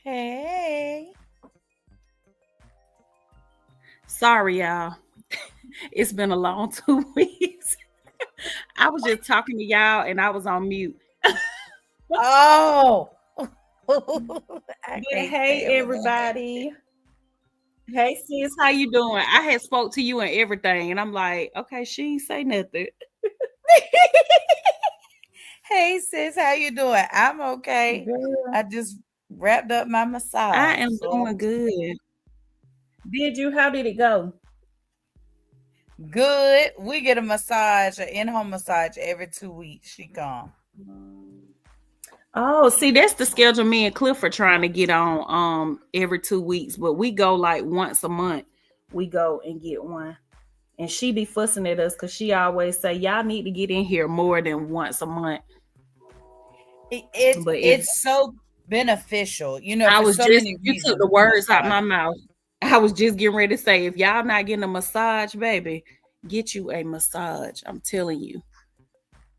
Hey. Sorry, y'all. It's been a long 2 weeks. I was just talking to y'all and I was on mute. Oh. I But can't hey, stand when that everybody. Hey, sis, how you doing? I had spoke to you and everything, and I'm like, okay, she ain't say nothing. happens. Hey sis, how you doing? I'm okay. Girl, I just wrapped up my I massage. am So doing good. Did you? How did it go? good. We get a massage, an in-home massage every 2 weeks. She come. Oh, see, that's the schedule me and Cliff are trying to get on every 2 weeks, but we go like once a month. We go and get one. And she be fussing at us because she always say, y'all need to get in here more than once a month. But if It's so beneficial, I for was so just many you took reasons. the words out my Massage. mouth. I was just getting ready to say, if y'all not getting a massage, baby, get you a massage. I'm telling you.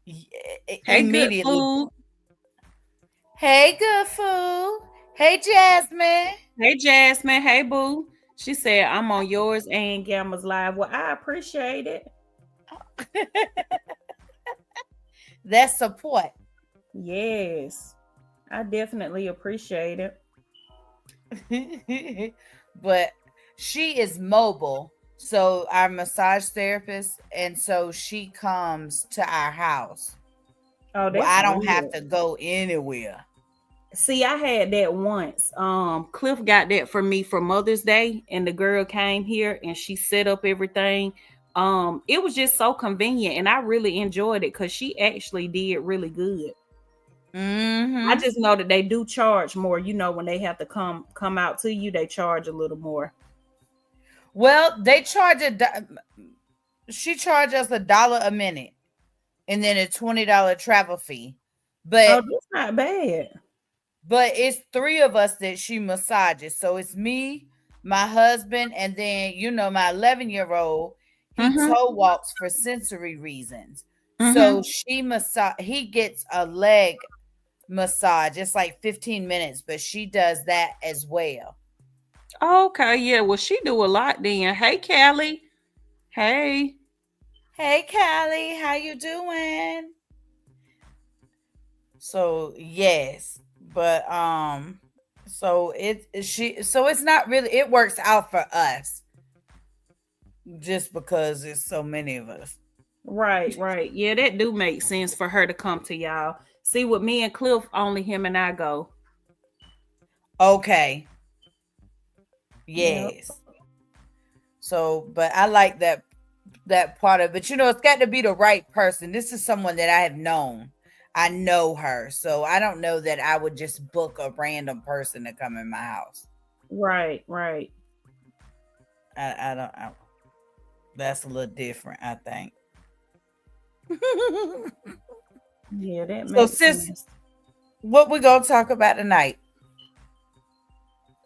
Hey, good Immediately. food. Hey, good food. Hey, Jasmine. Hey, Jasmine. Hey, boo. She said, I'm on yours and Gamma's live. Well, I appreciate it. That's support. Yes, I definitely appreciate it. But she is mobile. So our massage therapist, and so she comes to our house. Oh, Well, that's I don't have good. to go anywhere. See, I had that once. Cliff got that for me for Mother's Day, and the girl came here and she set up everything. It was just so convenient, and I really enjoyed it because she actually did really good. I Mm-hmm. just know that they do charge more. When they have to come out to you, they charge a little more. Well, they charge she charged us $1 a minute, and then a $20 travel fee. Oh, But that's not bad. it's three of us that she massages. So it's me, my husband, and then my 11-year-old. He Mm-hmm. toe walks for sensory reasons. Mm-hmm. So he gets a leg massage. It's like 15 minutes, but she does that as well. Okay, yeah. Well, she do a lot then. Hey, Callie. Hey. Hey Callie, how you doing? So yes, but it's not really, it works out for us just because it's so many of us. Right, right. Yeah, that do make sense for her to come to y'all. See, with me and Cliff, only him and I go. Okay. Yep. Yes. So, but I like that part of it. But it's got to be the right person. This is someone that I have known. I know her. So I don't know that I would just book a random person to come in my house. Right, right. I don't that's a little different, I think. Yeah, that So makes sis, sense. what we gonna talk about tonight?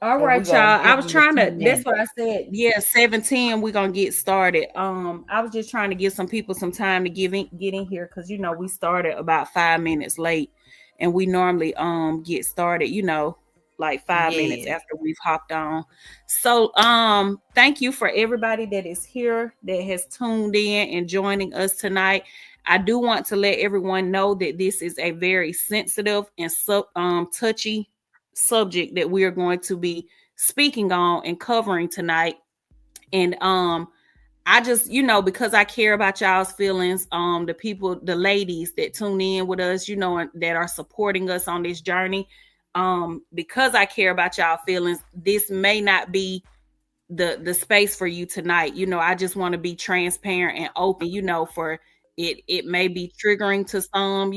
All Or we right, gonna y'all. I give was them a trying few to, that's minutes? what I said. Yeah, 7:10, we're gonna get started. I was just trying to give some people some time to get in here because we started about 5 minutes late and we normally get started, like 5 minutes Yes. after we've hopped on. So thank you for everybody that is here that has tuned in and joining us tonight. I do want to let everyone know that this is a very sensitive and touchy subject that we are going to be speaking on and covering tonight. And I just, because I care about y'all's feelings, the people, the ladies that tune in with us, that are supporting us on this journey. Because I care about y'all feelings, this may not be the space for you tonight. I just want to be transparent and open, for it may be triggering to some,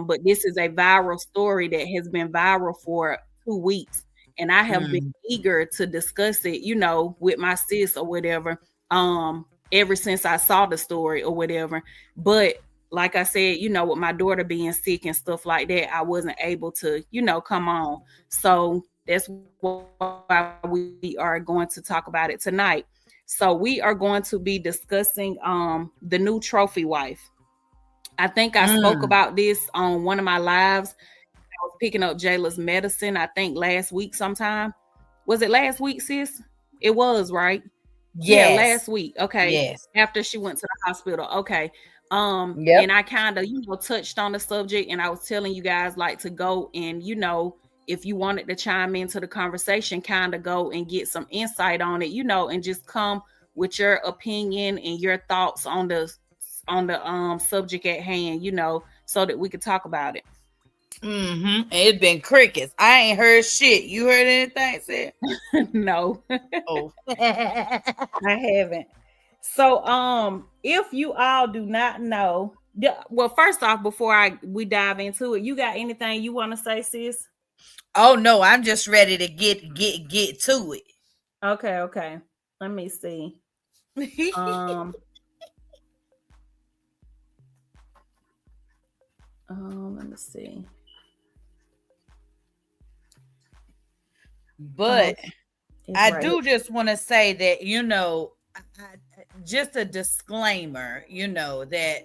but this is a viral story that has been viral for 2 weeks. And I have been Mm. eager to discuss it, with my sis or whatever, ever since I saw the story or whatever. But like I said, with my daughter being sick and stuff like that, I wasn't able to, come on. So that's why we are going to talk about it tonight. So we are going to be discussing the new trophy wife. I think I spoke Mm. about this on one of my lives. was picking up Jayla's medicine, I think last week sometime. Was it last week, sis? It was, right? Yeah, Yes. last week. Okay. Yes. After she went to the hospital. Okay. Yep. And I kind of, touched on the subject, and I was telling you guys like to go and, if you wanted to chime into the conversation, kind of go and get some insight on it, and just come with your opinion and your thoughts on the subject at hand, so that we could talk about it. It's been crickets. I ain't heard shit. You heard anything said? No. Oh. I haven't. So if you all do not know, well, first off, before we dive into it, you got anything you want to say, sis? Oh no, I'm just ready to get to it. Okay. Let me see. Let me see. But I do just want to say that, just a disclaimer, that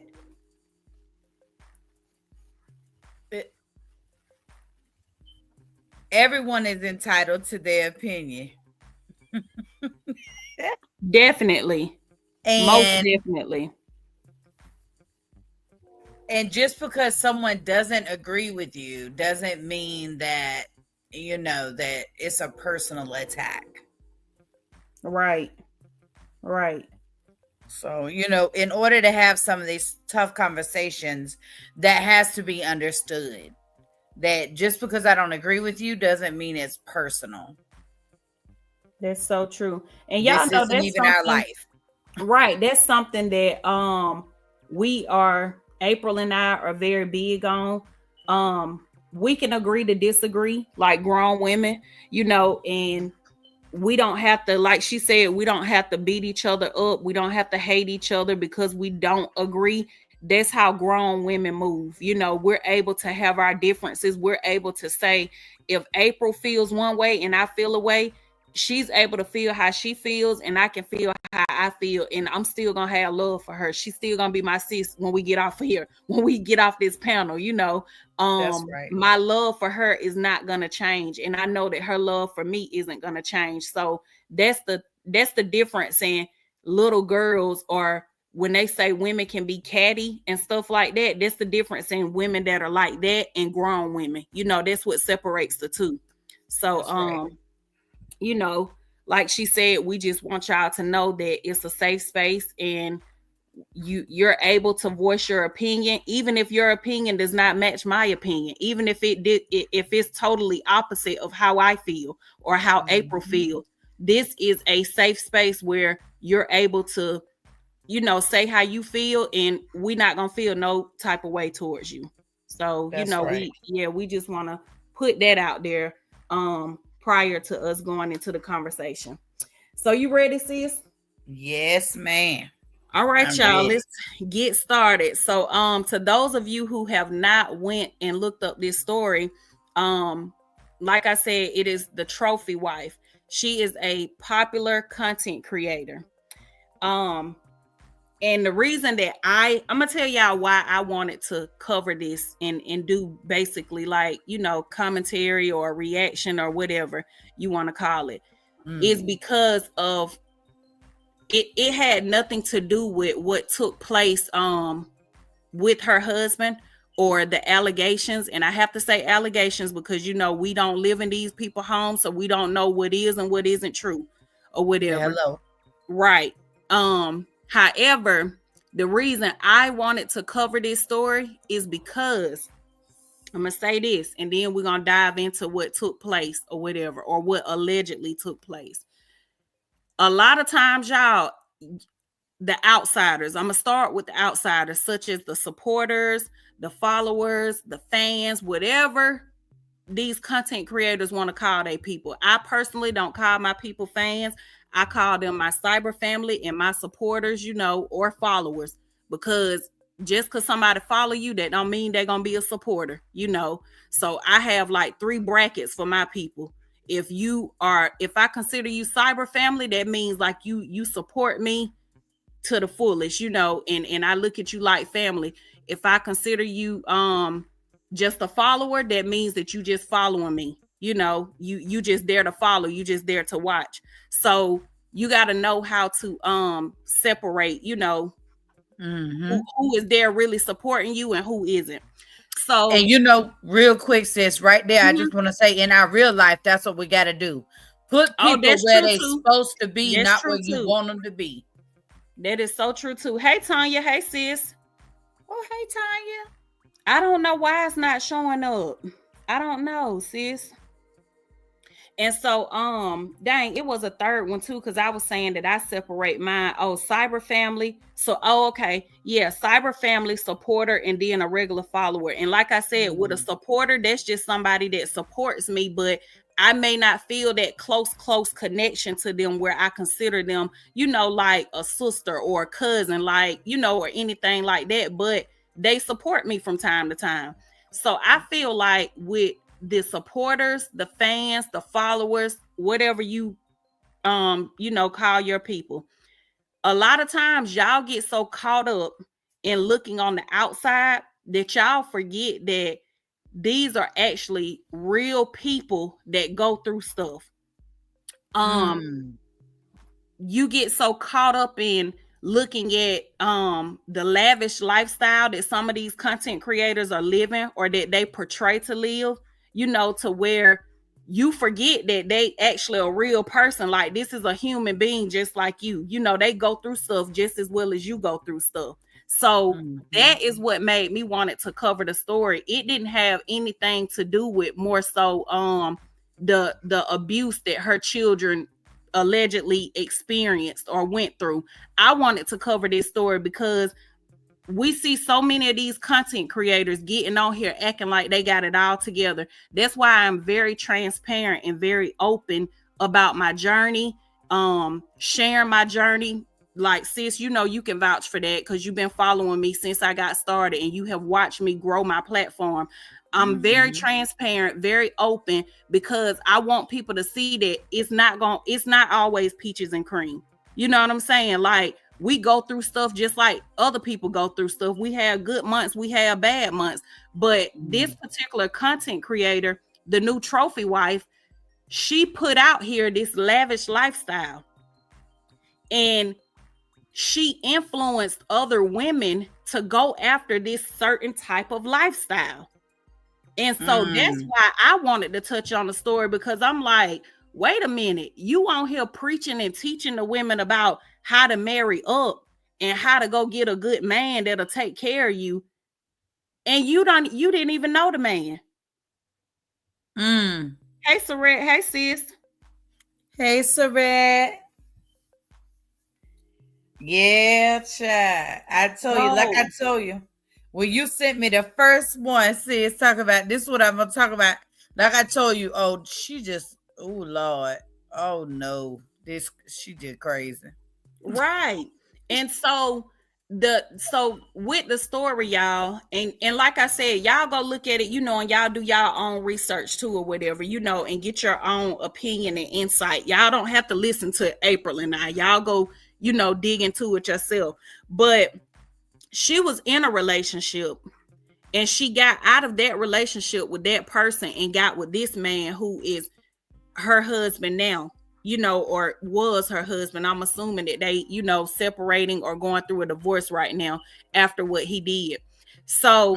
everyone is entitled to their opinion. Definitely. Most definitely. And just because someone doesn't agree with you doesn't mean that, that it's a personal attack. Right. So, in order to have some of these tough conversations, that has to be understood. That just because I don't agree with you doesn't mean it's personal. That's so true. And y'all know that's even our life. Right. That's something that we are, April and I are very big on. We can agree to disagree like grown women, and we don't have to, like she said, we don't have to beat each other up. We don't have to hate each other because we don't agree. That's how grown women move. We're able to have our differences. We're able to say, if April feels one way and I feel a way, she's able to feel how she feels and I can feel how I feel, and I'm still gonna have love for her. She's still gonna be my sis when we get off of here, when we get off this panel. That's right. My love for her is not gonna change, and I know that her love for me isn't gonna change. So that's the difference in little girls, or when they say women can be catty and stuff like that. That's the difference in women that are like that and grown women. That's what separates the two. So right. Like she said, we just want y'all to know that it's a safe space, and you're able to voice your opinion, even if your opinion does not match my opinion, even if if it's totally opposite of how I feel or how April feels. This is a safe space where you're able to, say how you feel, and we're not gonna feel no type of way towards you. So that's right. we just want to put that out there prior to us going into the conversation. So you ready, sis? Yes, ma'am. All right, y'all, let's get started. So to those of you who have not went and looked up this story, like I said, it is the trophy wife. She is a popular content creator. And the reason that I'm gonna tell y'all why I wanted to cover this and do basically like, commentary or reaction or whatever you want to call it, is because of it had nothing to do with what took place with her husband or the allegations. And I have to say allegations because we don't live in these people's homes, so we don't know what is and what isn't true or whatever. Hello. Right. However, the reason I wanted to cover this story is because I'm going to say this, and then we're going to dive into what took place or whatever, or what allegedly took place. A lot of times, y'all, the outsiders, I'm going to start with the outsiders, such as the supporters, the followers, the fans, whatever these content creators want to call their people. I personally don't call my people fans. I call them my cyber family and my supporters, or followers, because just because somebody follow you, that don't mean they're going to be a supporter, So I have like 3 brackets for my people. If I consider you cyber family, that means like you support me to the fullest, and I look at you like family. If I consider you just a follower, that means that you just following me. You just there to follow, you just there to watch. So you got to know how to separate, who is there really supporting you and who isn't. So, and real quick, sis, right there, I Mhm. just want to say, in our real life, that's what we got to do. Put people that's where true they too. supposed to be, That's not true where you too. want them to be. That is so true too. Hey Tanya, hey sis. Oh, hey Tanya. I don't know why it's not showing up. I don't know, sis. And so, dang, it was a third one too, because I was saying that I separate mine. Oh, cyber family. So, okay. Yeah, cyber family, supporter, and then a regular follower. And like I said, with a supporter, that's just somebody that supports me, but I may not feel that close connection to them where I consider them, like a sister or a cousin, like, or anything like that. But they support me from time to time. So I feel like with the supporters, the fans, the followers, whatever you call your people, a lot of times y'all get so caught up in looking on the outside that y'all forget that these are actually real people that go through stuff. You get so caught up in looking at the lavish lifestyle that some of these content creators are living or that they portray to live, to where you forget that they actually a real person. Like, this is a human being just like you. They go through stuff just as well as you go through stuff. So that is what made me want it to cover the story. It didn't have anything to do with more so the abuse that her children allegedly experienced or went through. I wanted to cover this story because we see so many of these content creators getting on here acting like they got it all together. That's why I'm very transparent and very open about my journey, sharing my journey. Like, sis, you can vouch for that because you've been following me since I got started and you have watched me grow my platform. I'm very transparent, very open, because I want people to see that it's not always peaches and cream. You know what I'm saying? Like, we go through stuff just like other people go through stuff. We have good months, we have bad months. But this particular content creator, the new trophy wife, she put out here this lavish lifestyle. And she influenced other women to go after this certain type of lifestyle. And so that's why I wanted to touch on the story, because I'm like, wait a minute, you on here preaching and teaching the women about how to marry up and how to go get a good man that'll take care of you. And you didn't even know the man. Hey, Saret. Hey, sis. Hey, Saret. Yeah, child. I told you, when you sent me the first one, sis, talk about this is what I'm gonna talk about. Like I told you, oh, Lord. Oh no. She did crazy. Right. And so with the story, y'all, and like I said, y'all go look at it, and y'all do y'all own research too or whatever, and get your own opinion and insight. Y'all don't have to listen to April and I. Y'all go, dig into it yourself. But she was in a relationship and she got out of that relationship with that person and got with this man who is her husband now, or was her husband. I'm assuming that they, separating or going through a divorce right now after what he did. So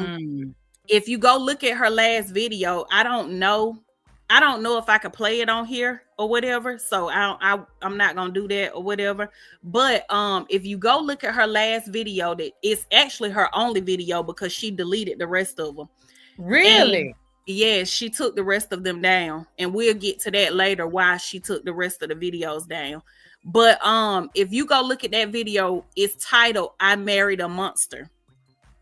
if you go look at her last video, I don't know if I could play it on here or whatever. So I'm not gonna do that or whatever. But if you go look at her last video, that it's actually her only video because she deleted the rest of them. Really? Yes, she took the rest of them down, and we'll get to that later why she took the rest of the videos down. But if you go look at that video, it's titled "I Married a Monster."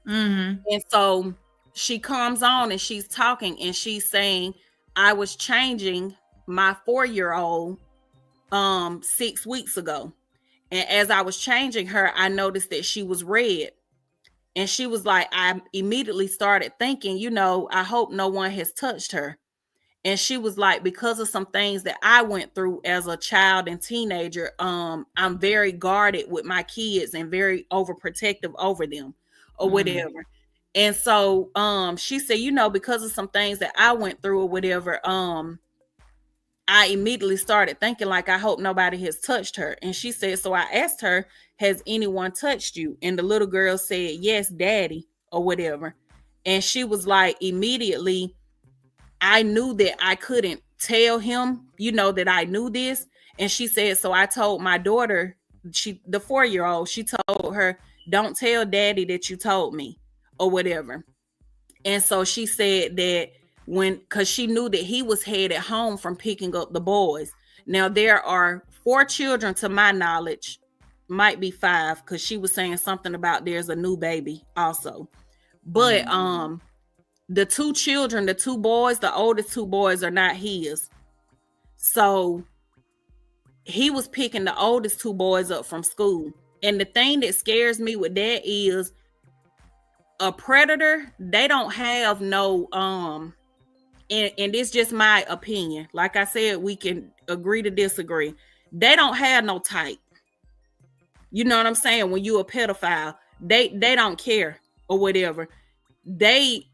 And so she comes on and she's talking and she's saying, I was changing my 4-year-old 6 weeks ago, and as I was changing her, I noticed that she was red. And she was like, I immediately started thinking, I hope no one has touched her. And she was like, because of some things that I went through as a child and teenager, I'm very guarded with my kids and very overprotective over them or whatever. And so she said, you know, because of some things that I went through or whatever, I immediately started thinking like, I hope nobody has touched her. And she said, so I asked her, has anyone touched you? And the little girl said, yes, daddy, or whatever. And she was like, immediately, I knew that I couldn't tell him, you know, that I knew this. And she said, so I told my daughter, the 4-year-old, she told her, don't tell daddy that you told me or whatever. And so she said that because she knew that he was headed home from picking up the boys. Now there are 4 children to my knowledge, might be 5, because she was saying something about there's a new baby also. But the 2 children, the 2 boys, the oldest 2 boys are not his. So he was picking the oldest 2 boys up from school. And the thing that scares me with that is a predator, they don't have no and it's just my opinion. Like I said, we can agree to disagree. They don't have no type. You know what I'm saying? When you a pedophile, they don't care or whatever. They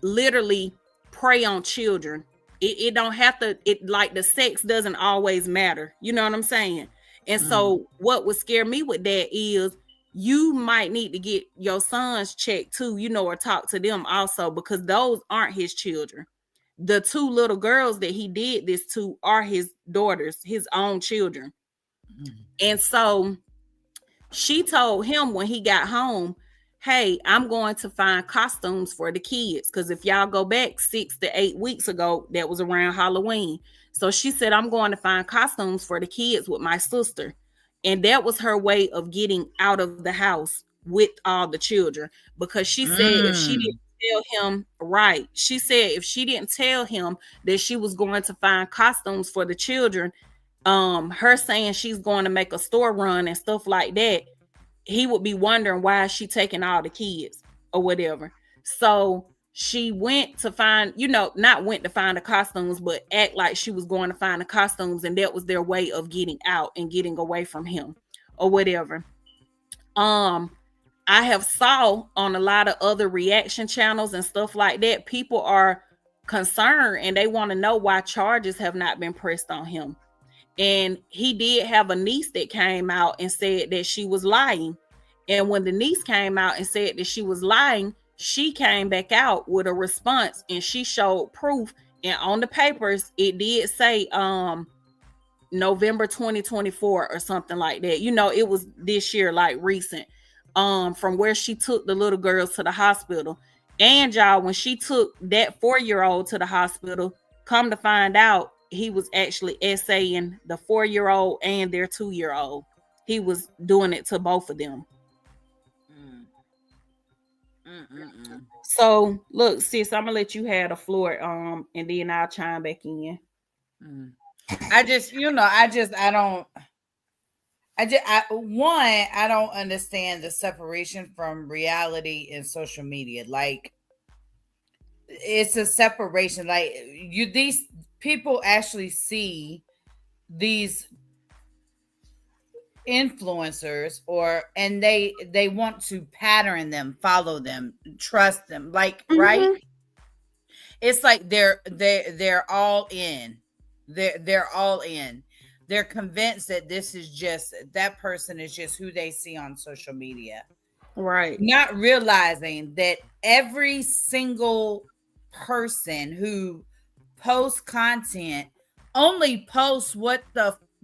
literally prey on children. It don't have to, it like the sex doesn't always matter. You know what I'm saying? And so what would scare me with that is you might need to get your sons checked too, you know, or talk to them also, because those aren't his children. The 2 little girls that he did this to are his daughters, his own children. And so she told him when he got home, hey, I'm going to find costumes for the kids. Because if y'all go back 6 to 8 weeks ago, that was around Halloween. So she said, I'm going to find costumes for the kids with my sister. And that was her way of getting out of the house with all the children. Because she said if she didn't tell him right, she said if she didn't tell him that she was going to find costumes for the children, her saying she's going to make a store run and stuff like that, he would be wondering why is she taking all the kids or whatever. So she went to find, you know, not went to find the costumes, but act like she was going to find the costumes, and that was their way of getting out and getting away from him or whatever. I have saw on a lot of other reaction channels and stuff like that, people are concerned and they want to know why charges have not been pressed on him. And he did have a niece that came out and said that she was lying. And when the niece came out and said that she was lying, she came back out with a response and she showed proof. And on the papers, it did say November 2024 or something like that. You know, it was this year, like recent, from where she took the little girls to the hospital. And y'all, when she took that 4-year-old to the hospital, come to find out, he was actually essaying the 4-year-old and their 2-year-old. He was doing it to both of them. So look, sis, I'm gonna let you have the floor, and then I'll chime back in. I don't understand the separation from reality and social media. Like, it's a separation. Like, these people actually see these influencers and they want to pattern them, follow them, trust them, like, right? It's like they're all in. They're all in. They're convinced that that person is just who they see on social media. Right. Not realizing that every single person who posts content only posts what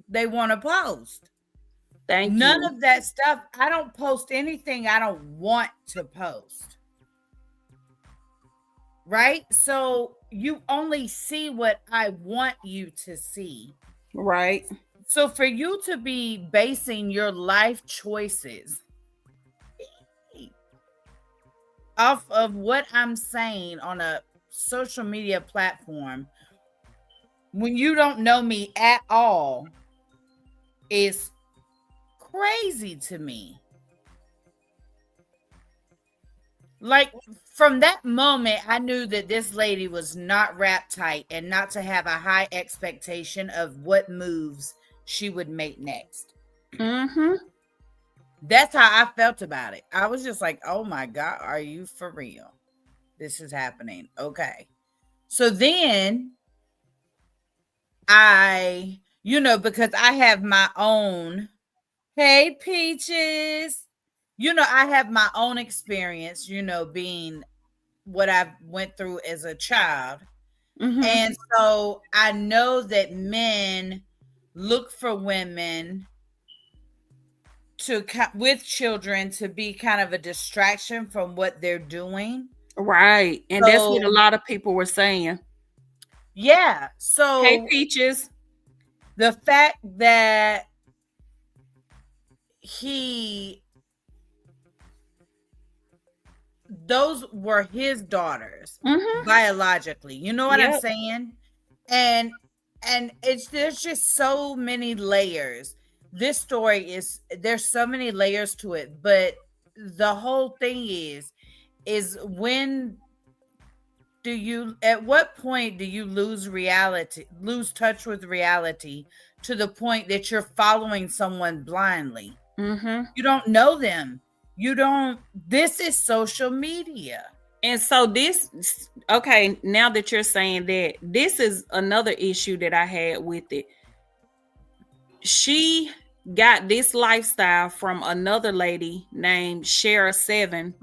they want to post. None of that stuff. I don't post anything I don't want to post. Right? So you only see what I want you to see. Right. So for you to be basing your life choices off of what I'm saying on a social media platform when you don't know me at all is crazy to me. Like, from that moment, I knew that this lady was not wrapped tight and not to have a high expectation of what moves she would make next. That's how I felt about it. I was just like, oh my God, are you for real? This is happening. Okay. So then because I have my own, hey, Peaches, I have my own experience, being what I went through as a child. Mm-hmm. And so I know that men look for women with children to be kind of a distraction from what they're doing. Right. And that's what a lot of people were saying. Yeah. Hey, So Peaches. the fact that those were his daughters biologically, you know what I'm saying? And there's just so many layers. This story there's so many layers to it, but the whole thing is at what point do you lose touch with reality to the point that you're following someone blindly? You don't know them. This is social media. And so now that you're saying that, this is another issue that I had with it. She got this lifestyle from another lady named Shara 7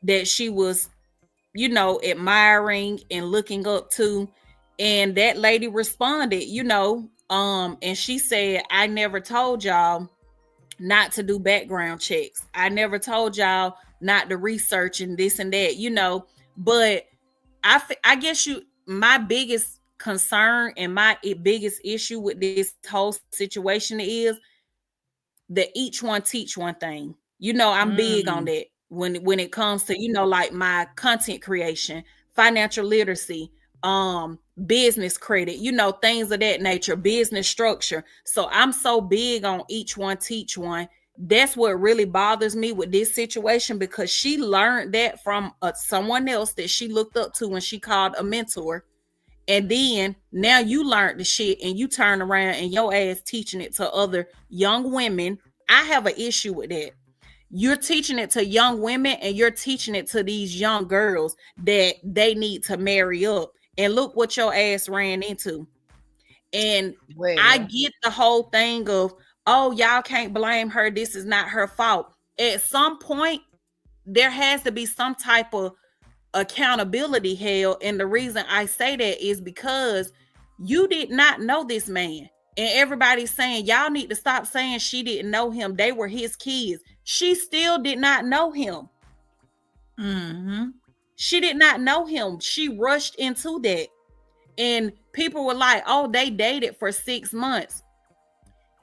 that she was, admiring and looking up to. And that lady responded, and she said, I never told y'all not to do background checks. I never told y'all not to research and this and that, but I guess my biggest concern and my biggest issue with this whole situation is that each one teach one thing. I'm big on that when it comes to, like my content creation, financial literacy, business credit, things of that nature, business structure. So I'm so big on each one teach one. That's what really bothers me with this situation, because she learned that from someone else that she looked up to when she called a mentor. And then now you learned the shit and you turn around and your ass teaching it to other young women. I have an issue with that. You're teaching it to young women and you're teaching it to these young girls that they need to marry up. And look what your ass ran into. And I get the whole thing of, oh, y'all can't blame her. This is not her fault. At some point, there has to be some type of accountability held. And the reason I say that is because you did not know this man. And everybody's saying, y'all need to stop saying she didn't know him. They were his kids. She still did not know him. She did not know him. She rushed into that. And people were like, oh, they dated for 6 months.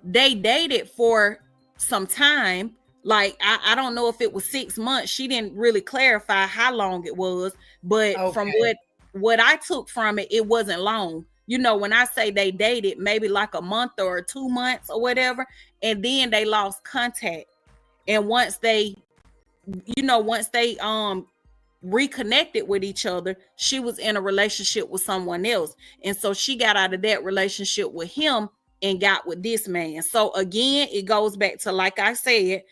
They dated for some time. Like, I don't know if it was 6 months. She didn't really clarify how long it was. But from what I took from it, it wasn't long. When I say they dated, maybe like a month or 2 months or whatever. And then they lost contact. And once they reconnected with each other, she was in a relationship with someone else. And so she got out of that relationship with him and got with this man. So again, it goes back to, like I said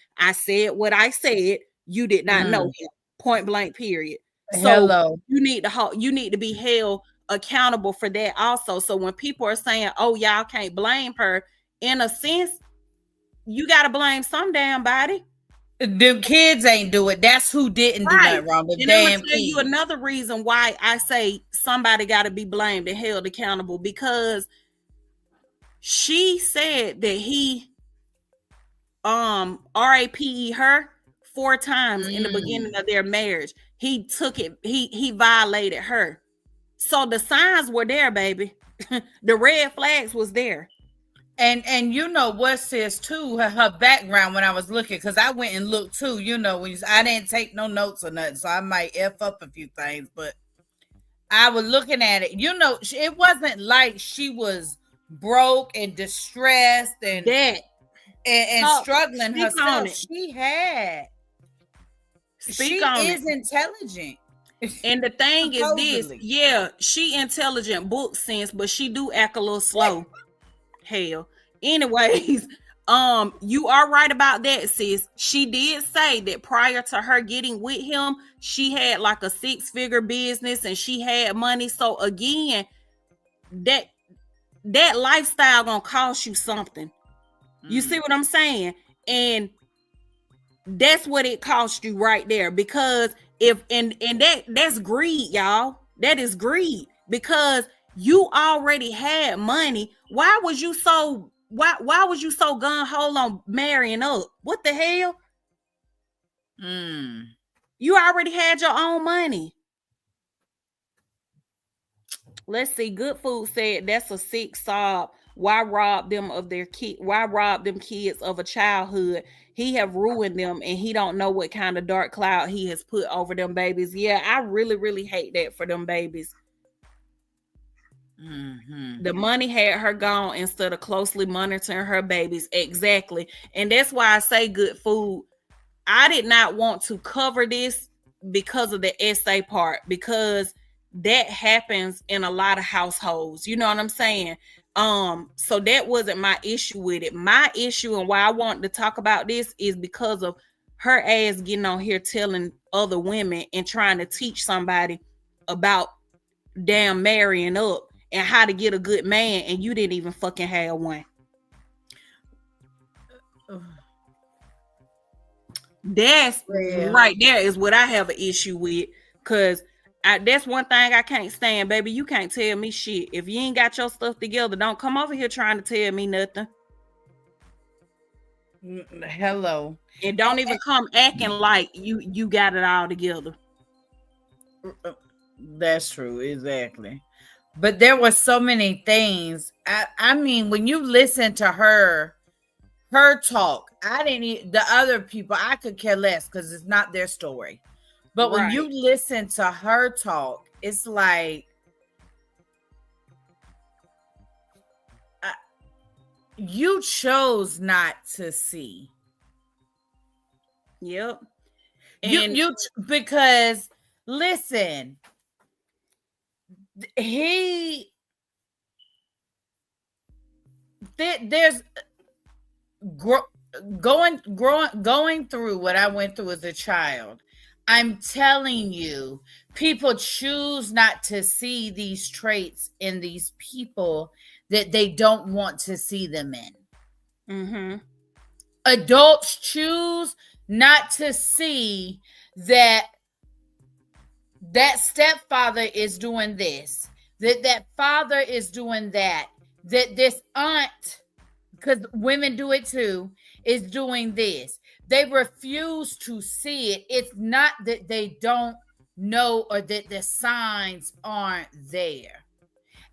what I said. You did not know him. Point blank, period. So you need to be held accountable for that also. So when people are saying, oh, y'all can't blame her, in a sense, you got to blame some damn body. The kids ain't do it. That's who didn't do nothing wrong. The damn I'm gonna tell you another reason why I say somebody got to be blamed and held accountable, because she said that he RAPE her 4 times in the beginning of their marriage. He took it. He violated her. So the signs were there, baby. The red flags was there. And what says too, her background when I was looking, because I went and looked too, I didn't take no notes or nothing, so I might F up a few things, but I was looking at it. It wasn't like she was broke and distressed and struggling herself. She is intelligent. And the thing is this, she intelligent book sense, but she do act a little slow. Hell. Anyways, You are right about that, sis. She did say that prior to her getting with him, she had like a 6-figure business and she had money. So again, that lifestyle gonna cost you something. You see what I'm saying? And that's what it cost you right there. Because if and that's greed, y'all. That is greed. Because you already had money. Why was you so gung-ho on marrying up? What the hell? You already had your own money. Let's see. Good Food said that's a sick sob. Why rob them of their kid? Why rob them kids of a childhood? He have ruined them, and he don't know what kind of dark cloud he has put over them babies. Yeah, I really, really hate that for them babies. The money had her gone instead of closely monitoring her babies. Exactly. And that's why I say Good Food. I did not want to cover this because of the essay part, because that happens in a lot of households. You know what I'm saying? So that wasn't my issue with it. My issue and why I wanted to talk about this is because of her ass getting on here telling other women and trying to teach somebody about damn marrying up and how to get a good man, and you didn't even fucking have one. That's right there is what I have an issue with, because that's one thing I can't stand, baby. You can't tell me shit. If you ain't got your stuff together, don't come over here trying to tell me nothing. Hello. And don't even come acting like you got it all together. That's true, exactly. But there were so many things. I mean, when you listen to her talk, the other people, I could care less because it's not their story. But when you listen to her talk, it's like you chose not to see. Yep. And you because listen, there's going through what I went through as a child. I'm telling you, people choose not to see these traits in these people that they don't want to see them in. Adults choose not to see that stepfather is doing this, that father is doing that this aunt, because women do it too, is doing this. They refuse to see it. It's not that they don't know or that the signs aren't there.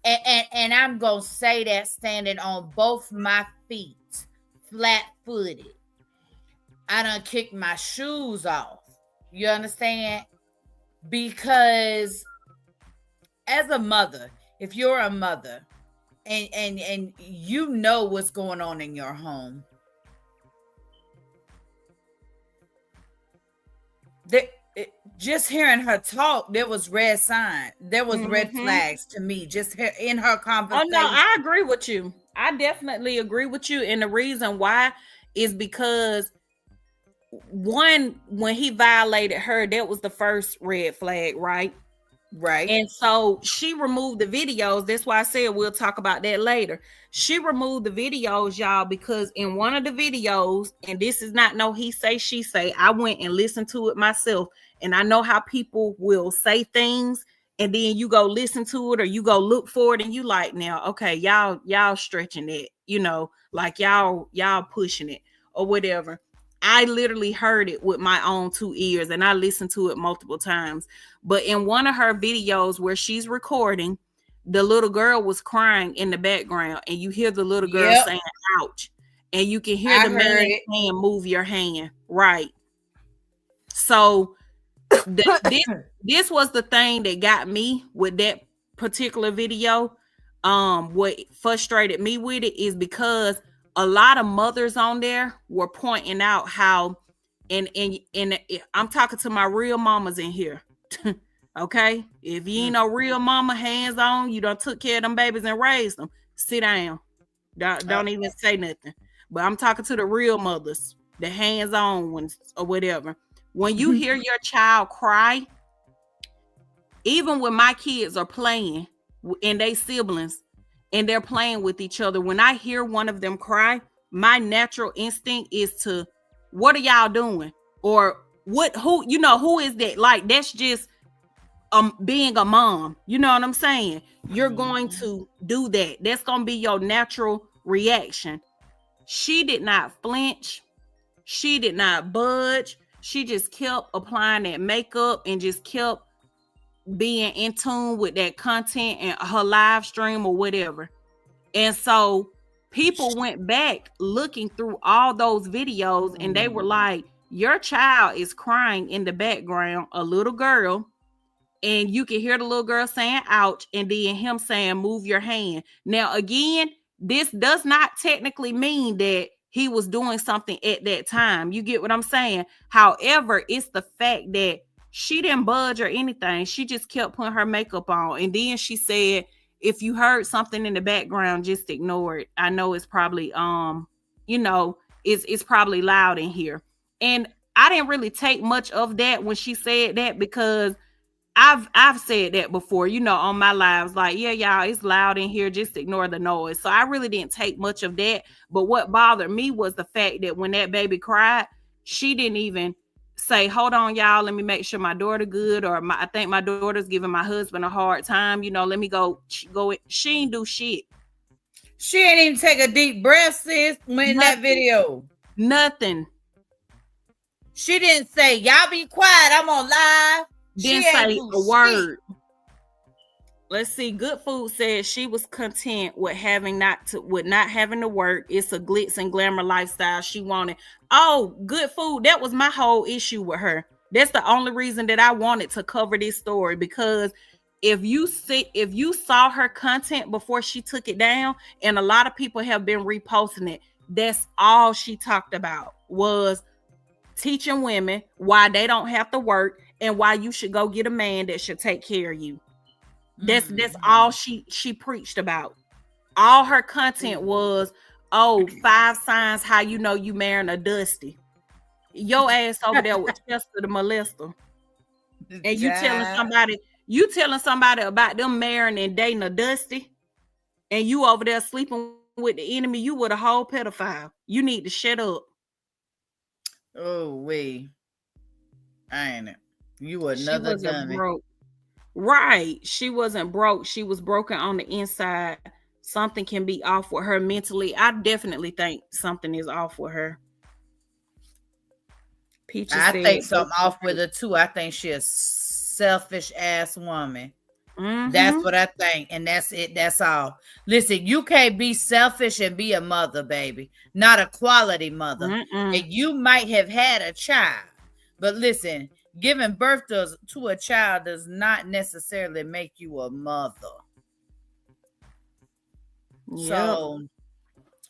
And I'm going to say that standing on both my feet, flat-footed. I done kicked my shoes off. You understand? Because as a mother, if you're a mother and you know what's going on in your home, just hearing her talk, there was red sign. There was red flags to me just in her conversation. Oh no, I agree with you. I definitely agree with you. And the reason why is because one, when he violated her, that was the first red flag, right? Right. And so she removed the videos. That's why I said we'll talk about that later. She removed the videos, y'all, because in one of the videos, and this is not no he say, she say, I went and listened to it myself. And I know how people will say things and then you go listen to it or you go look for it and you like, now, okay, y'all stretching it, you know, like y'all pushing it or whatever. I literally heard it with my own 2 ears and I listened to it multiple times. But in one of her videos where she's recording, the little girl was crying in the background and you hear the little girl saying, ouch. And you can hear the man saying, move your hand. Right. So this was the thing that got me with that particular video. What frustrated me with it is because a lot of mothers on there were pointing out how, and I'm talking to my real mamas in here. Okay, if you ain't no real mama, hands on, you done took care of them babies and raised them. Sit down. Don't even say nothing. but I'm talking to the real mothers, the hands-on ones or whatever. When you hear your child cry, even when my kids are playing and they siblings and they're playing with each other, when I hear one of them cry, my natural instinct is to, what are y'all doing? Or who is that? Like, that's just being a mom. You know what I'm saying? You're going to do that. That's going to be your natural reaction. She did not flinch. She did not budge. She just kept applying that makeup and just kept being in tune with that content and her live stream or whatever. And so people went back looking through all those videos and they were like, your child is crying in the background, a little girl, and you can hear the little girl saying ouch, and then him saying move your hand. Now again, this does not technically mean that he was doing something at that time. You get what I'm saying? However, it's the fact that she didn't budge or anything. She just kept putting her makeup on. And then she said, if you heard something in the background, just ignore it. I know it's probably it's probably loud in here. And I didn't really take much of that when she said that, because I've said that before, on my lives, like, yeah, y'all, it's loud in here, just ignore the noise. So I really didn't take much of that. But what bothered me was the fact that when that baby cried, she didn't even say, hold on, y'all, let me make sure my daughter good, or I think my daughter's giving my husband a hard time, let me go. She ain't do shit. She ain't even take a deep breath, sis, in that video. Nothing. She didn't say, y'all be quiet, I'm on live. Didn't say a word. Let's see. Good Food says she was content with not having to work. It's a glitz and glamour lifestyle she wanted. Oh, Good Food. That was my whole issue with her. That's the only reason that I wanted to cover this story, because if you saw her content before she took it down, and a lot of people have been reposting it, that's all she talked about, was teaching women why they don't have to work and why you should go get a man that should take care of you. That's all she preached about. All her content was, 5 signs how you know you marrying a Dusty. Your ass over there with Chester the molester. And you telling somebody about them marrying and dating a Dusty, and you over there sleeping with the enemy, you with a whole pedophile. You need to shut up. Oh, wait. Ain't it? You another dummy. Broke. Right. She wasn't broke. She was broken on the inside. Something can be off with her mentally. I definitely think something is off with her. I think something off with her too. I think she's a selfish ass woman. Mm-hmm. That's what I think. And that's it. That's all. Listen, you can't be selfish and be a mother, baby. Not a quality mother. Mm-mm. And you might have had a child. But listen, giving birth to a child does not necessarily make you a mother. Yep. So,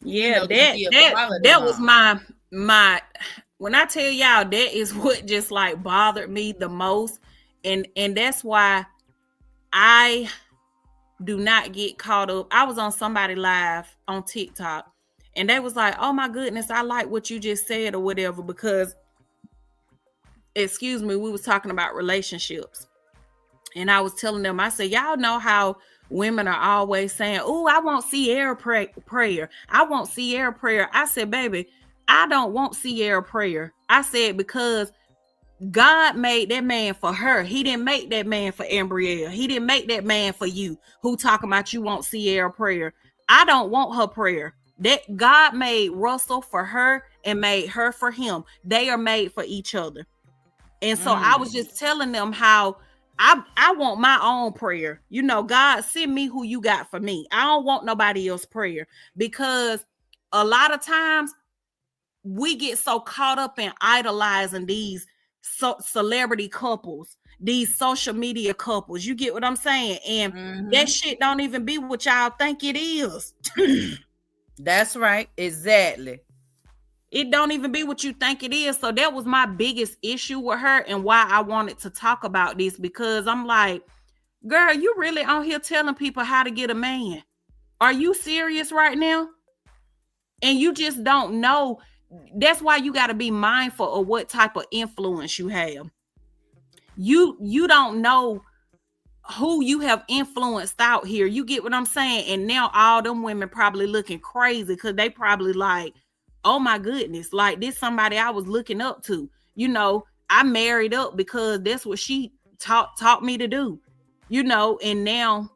yeah, that was my when I tell y'all, that is what just like bothered me the most, and that's why I do not get caught up. I was on somebody live on TikTok, and they was like, "Oh my goodness, I like what you just said," or whatever, because, excuse me, we was talking about relationships, and I was telling them, I said, y'all know how women are always saying, "Oh, I want Sierra prayer. I want Sierra prayer." I said, baby, I don't want Sierra prayer. I said, because God made that man for her. He didn't make that man for Ambrielle. He didn't make that man for you, who talking about you want Sierra prayer. I don't want her prayer. That God made Russell for her and made her for him. They are made for each other. And so I was just telling them how I want my own prayer. God, send me who you got for me. I don't want nobody else's prayer, because a lot of times we get so caught up in idolizing these celebrity couples, these social media couples. You get what I'm saying? And that shit don't even be what y'all think it is. That's right. Exactly. It don't even be what you think it is. So that was my biggest issue with her, and why I wanted to talk about this, because I'm like, girl, you really on here telling people how to get a man? Are you serious right now? And you just don't know. That's why you got to be mindful of what type of influence you have. You don't know who you have influenced out here. You get what I'm saying? And now all them women probably looking crazy because they probably like, oh my goodness, like this somebody I was looking up to. You know, I married up because that's what she taught me to do. You know, and now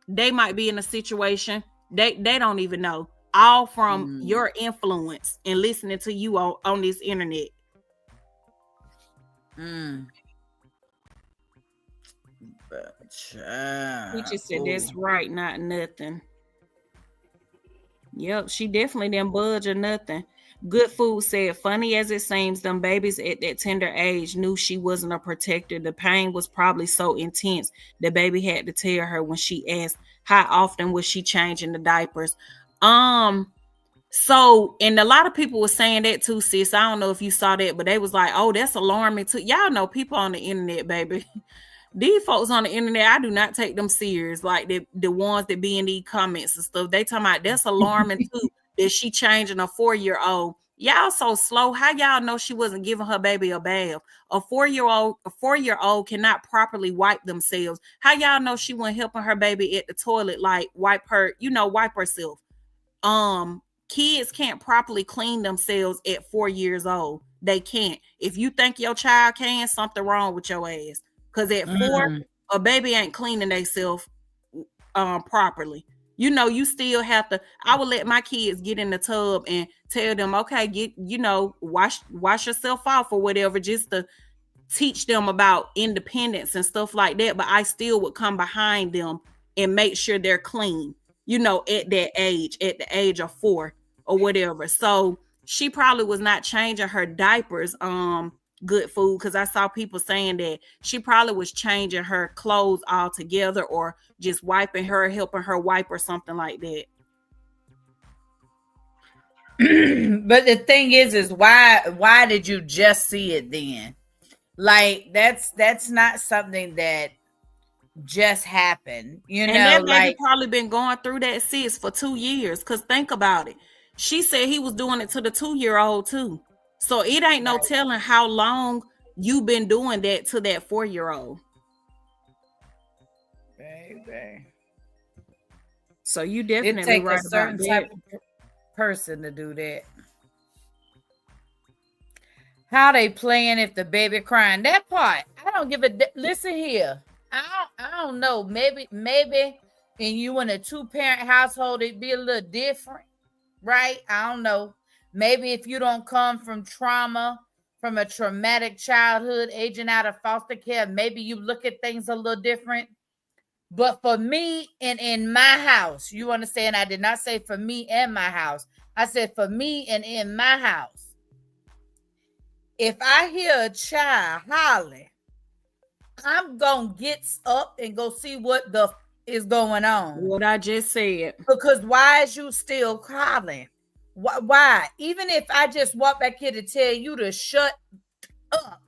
they might be in a situation they don't even know. All from your influence and listening to you on this internet. He just said that's right, not nothing. Yep, she definitely didn't budge or nothing. Good Food said, funny as it seems, them babies at that tender age knew she wasn't a protector. The pain was probably so intense the baby had to tell her when she asked how often was she changing the diapers. So, and a lot of people were saying that too, sis. I don't know if you saw that, but they was like, oh, that's alarming too. Y'all know people on the internet, baby. These folks on the internet, I do not take them serious. Like the ones that be in these comments and stuff. They talking about that's alarming too, that she changing a 4-year-old. Y'all so slow. How y'all know she wasn't giving her baby a bath? A 4-year-old cannot properly wipe themselves. How y'all know she wasn't helping her baby at the toilet, like wipe herself? Kids can't properly clean themselves at 4 years old. They can't. If you think your child can, something wrong with your ass. Because at 4, a baby ain't cleaning themselves properly. You know, you still have to. I would let my kids get in the tub and tell them, okay, wash yourself off or whatever, just to teach them about independence and stuff like that. But I still would come behind them and make sure they're clean, you know, at that age, at the age of 4 or whatever. So she probably was not changing her diapers, Good Food, because I saw people saying that she probably was changing her clothes altogether or just wiping her, helping her wipe or something like that. But the thing is why did you just see it then? Like that's not something that just happened, you know. And that baby probably been going through that, sis, for 2 years. Because think about it. She said he was doing it to the 2-year-old too. So it ain't no telling how long you've been doing that to that 4-year-old. Baby. So you definitely right a certain about type of person to do that. How they playing if the baby crying? That part, I don't give a. Listen here, I don't know. Maybe and you in a 2-parent household, it'd be a little different, right? I don't know. Maybe if you don't come from trauma, from a traumatic childhood, aging out of foster care, maybe you look at things a little different. But for me and in my house, you understand, I did not say for me and my house. I said for me and in my house. If I hear a child hollering, I'm going to get up and go see what the is going on. What I just said. Because why is you still hollering? Why? Even if I just walk back here to tell you to shut up,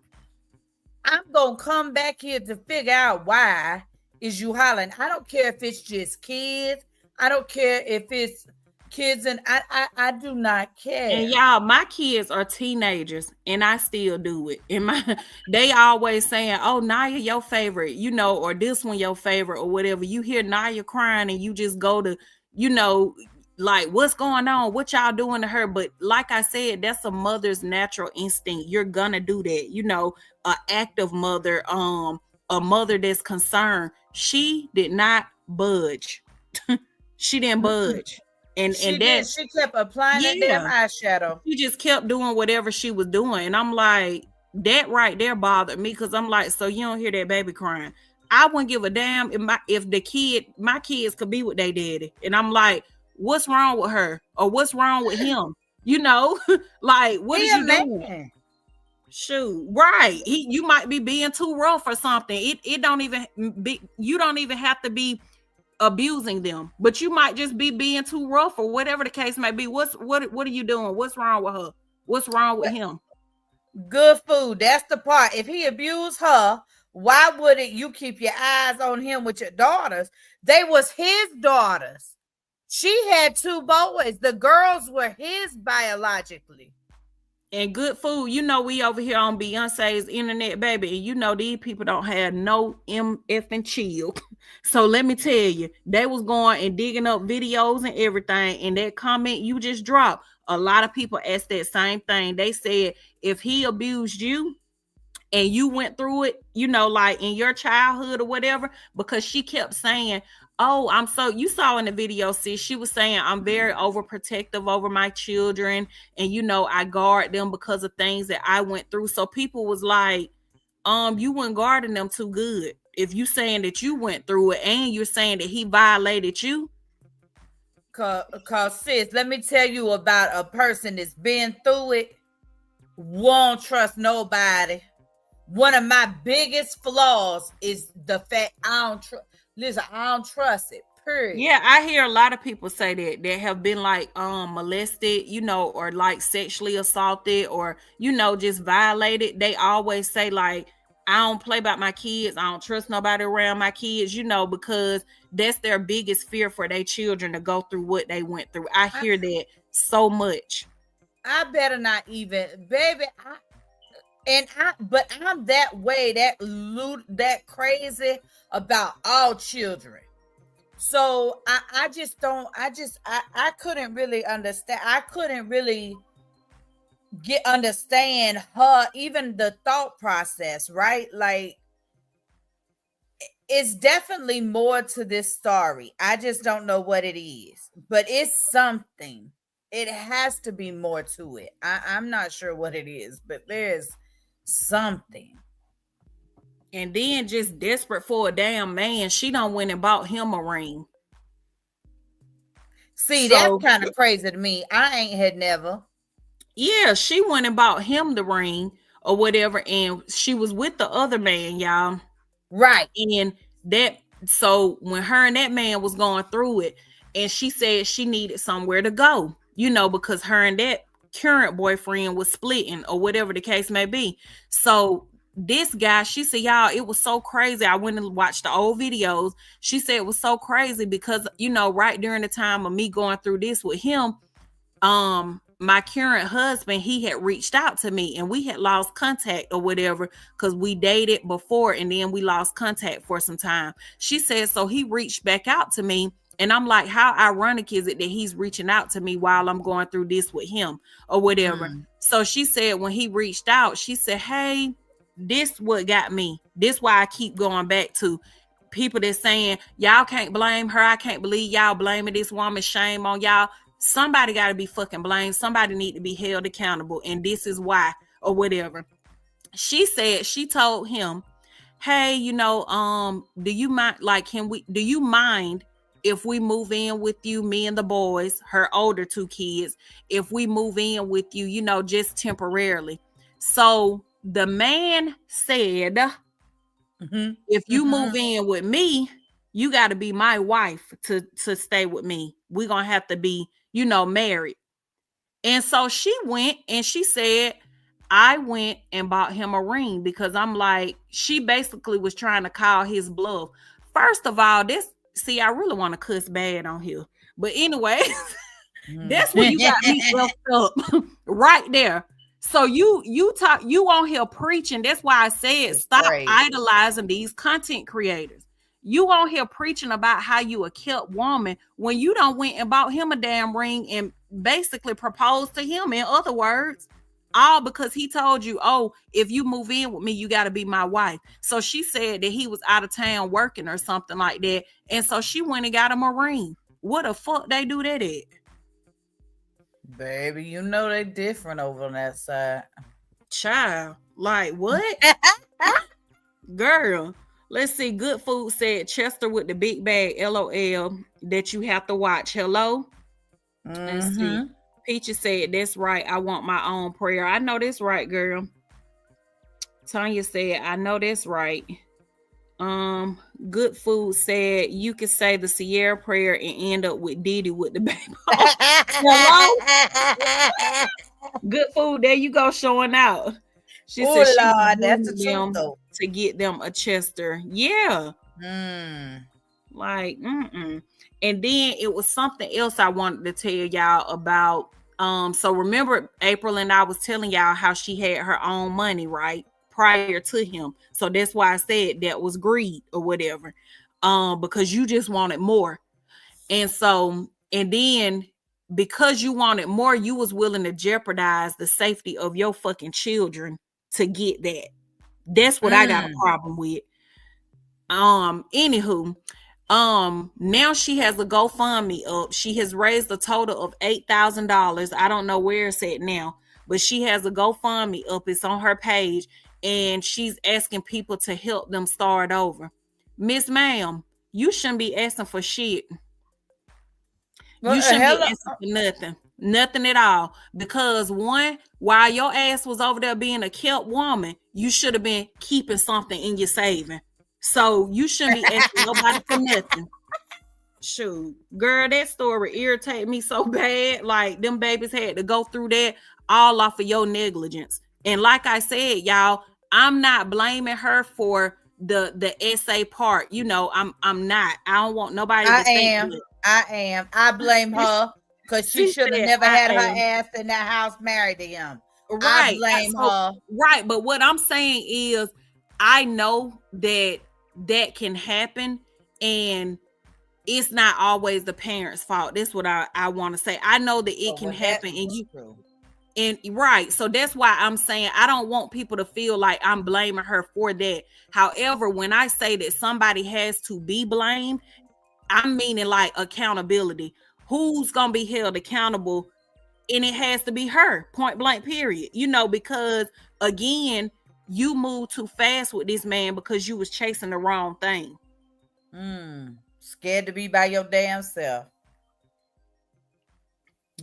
I'm going to come back here to figure out why is you hollering. I don't care if it's just kids. I don't care if it's kids, and I do not care. And y'all, my kids are teenagers and I still do it. And they always saying, oh, Naya your favorite, you know, or this one your favorite or whatever. You hear Naya crying and you just go to, you know, like what's going on, what y'all doing to her. But like I said, that's a mother's natural instinct. You're gonna do that, you know, an active mother, a mother that's concerned. She did not budge. She didn't budge. And she kept applying that damn eyeshadow. She just kept doing whatever she was doing. And I'm like, that right there bothered me, because I'm like, so you don't hear that baby crying? I wouldn't give a damn if my kids could be with their daddy. And I'm like, what's wrong with her? Or what's wrong with him? You know, like, what is you doing? Shoot, right. You might be being too rough or something. It don't even be, you don't even have to be abusing them, but you might just be being too rough or whatever the case may be. What are you doing? What's wrong with her? What's wrong with him? Good Food. That's the part. If he abused her, why wouldn't you keep your eyes on him with your daughters? They was his daughters. She had 2 boys. The girls were his biologically. And good food, you know, we over here on Beyonce's internet, baby, and you know these people don't have no MF and chill. So let me tell you, they was going and digging up videos and everything. And that comment you just dropped, a lot of people asked that same thing. They said if he abused you and you went through it, you know, like in your childhood or whatever, because she kept saying, oh, I'm so, you saw in the video, sis, she was saying, I'm very overprotective over my children. And, you know, I guard them because of things that I went through. So people was like, you weren't guarding them too good. If you saying that you went through it and you're saying that he violated you. Cause sis, let me tell you about a person that's been through it. Won't trust nobody. One of my biggest flaws is the fact I don't trust. Listen, I don't trust it. Period. Yeah, I hear a lot of people say that have been like molested, you know, or like sexually assaulted, or you know, just violated. They always say like, I don't play about my kids. I don't trust nobody around my kids, you know, because that's their biggest fear for their children to go through what they went through. I hear that so much. I better not even, baby. But I'm that way, that crazy about all children. So I couldn't really understand. I couldn't really understand her, even the thought process, right? Like, it's definitely more to this story. I just don't know what it is, but it's something. It has to be more to it. I'm not sure what it is, but there's something. And then just desperate for a damn man, she done went and bought him a ring. See, that's kind of crazy to me. I ain't had never. Yeah, she went and bought him the ring or whatever, and she was with the other man, y'all. Right. And so when her and that man was going through it, and she said she needed somewhere to go, you know, because her and that current boyfriend was splitting or whatever the case may be. So this guy, she said, y'all, it was so crazy. I went and watched the old videos. She said it was so crazy because, you know, right during the time of me going through this with him, my current husband, he had reached out to me and we had lost contact or whatever because we dated before and then we lost contact for some time. She said, so he reached back out to me. And I'm like, how ironic is it that he's reaching out to me while I'm going through this with him or whatever? So she said, when he reached out, she said, hey, this what got me. This why I keep going back to people that saying, y'all can't blame her. I can't believe y'all blaming this woman. Shame on y'all. Somebody got to be fucking blamed. Somebody need to be held accountable. And this is why or whatever. She said, she told him, hey, you know, do you mind, like, do you mind if we move in with you, me and the boys, her older 2 kids, if we move in with you, you know, just temporarily. So the man said, if you move in with me, you got to be my wife to stay with me. We're going to have to be, you know, married. And so she went and she said, I went and bought him a ring because I'm like, she basically was trying to call his bluff. First of all, I really want to cuss bad on here. But anyway, that's when you got me left up right there. So you on here preaching. That's why I said stop idolizing these content creators. You on here preaching about how you a kept woman when you done went and bought him a damn ring and basically proposed to him, in other words. All because he told you, oh, if you move in with me, you got to be my wife. So she said that he was out of town working or something like that. And so she went and got him a ring. What the fuck they do that at? Baby, you know they different over on that side. Child, like what? Girl, let's see. Good Food said Chester with the big bag, LOL, that you have to watch. Hello? Let's see. Peaches said, that's right. I want my own prayer. I know that's right, girl. Tanya said, I know that's right. Good Food said, you can say the Sierra prayer and end up with Diddy with the baby. Hello? Good Food, there you go, showing out. She said she that's the truth, though. To get them a Chester. Yeah. Like, mm-mm. And then it was something else I wanted to tell y'all about. So remember April and I was telling y'all how she had her own money, right? Prior to him. So that's why I said that was greed or whatever. Because you just wanted more. And so, and then because you wanted more, you was willing to jeopardize the safety of your fucking children to get that. That's what I got a problem with. Anywho, now she has a GoFundMe up. She has raised a total of $8,000. I don't know where it's at now, but she has a GoFundMe up. It's on her page, and she's asking people to help them start over. Miss Ma'am, you shouldn't be asking for shit. Well, You shouldn't be hello. asking for nothing. Nothing at all. Because one, while your ass was over there being a kept woman, you should have been keeping something in your saving. So you shouldn't be asking nobody for nothing. Shoot. Girl, that story irritated me so bad. Like them babies had to go through that all off of your negligence. And like I said, y'all, I'm not blaming her for the essay part. You know, I'm not. I don't want nobody to think that. I am. I blame her because she should have never had her ass in that house married to him. Right. I blame her. Right. But what I'm saying is, I know that that can happen, and it's not always the parents' fault. That's what I want to say. I know that it can happen, and you true. And right. So that's why I'm saying I don't want people to feel like I'm blaming her for that. However, when I say that somebody has to be blamed, I'm meaning like accountability. Who's gonna be held accountable? And it has to be her, point blank, period. You know, because again, you moved too fast with this man because you was chasing the wrong thing. Scared to be by your damn self.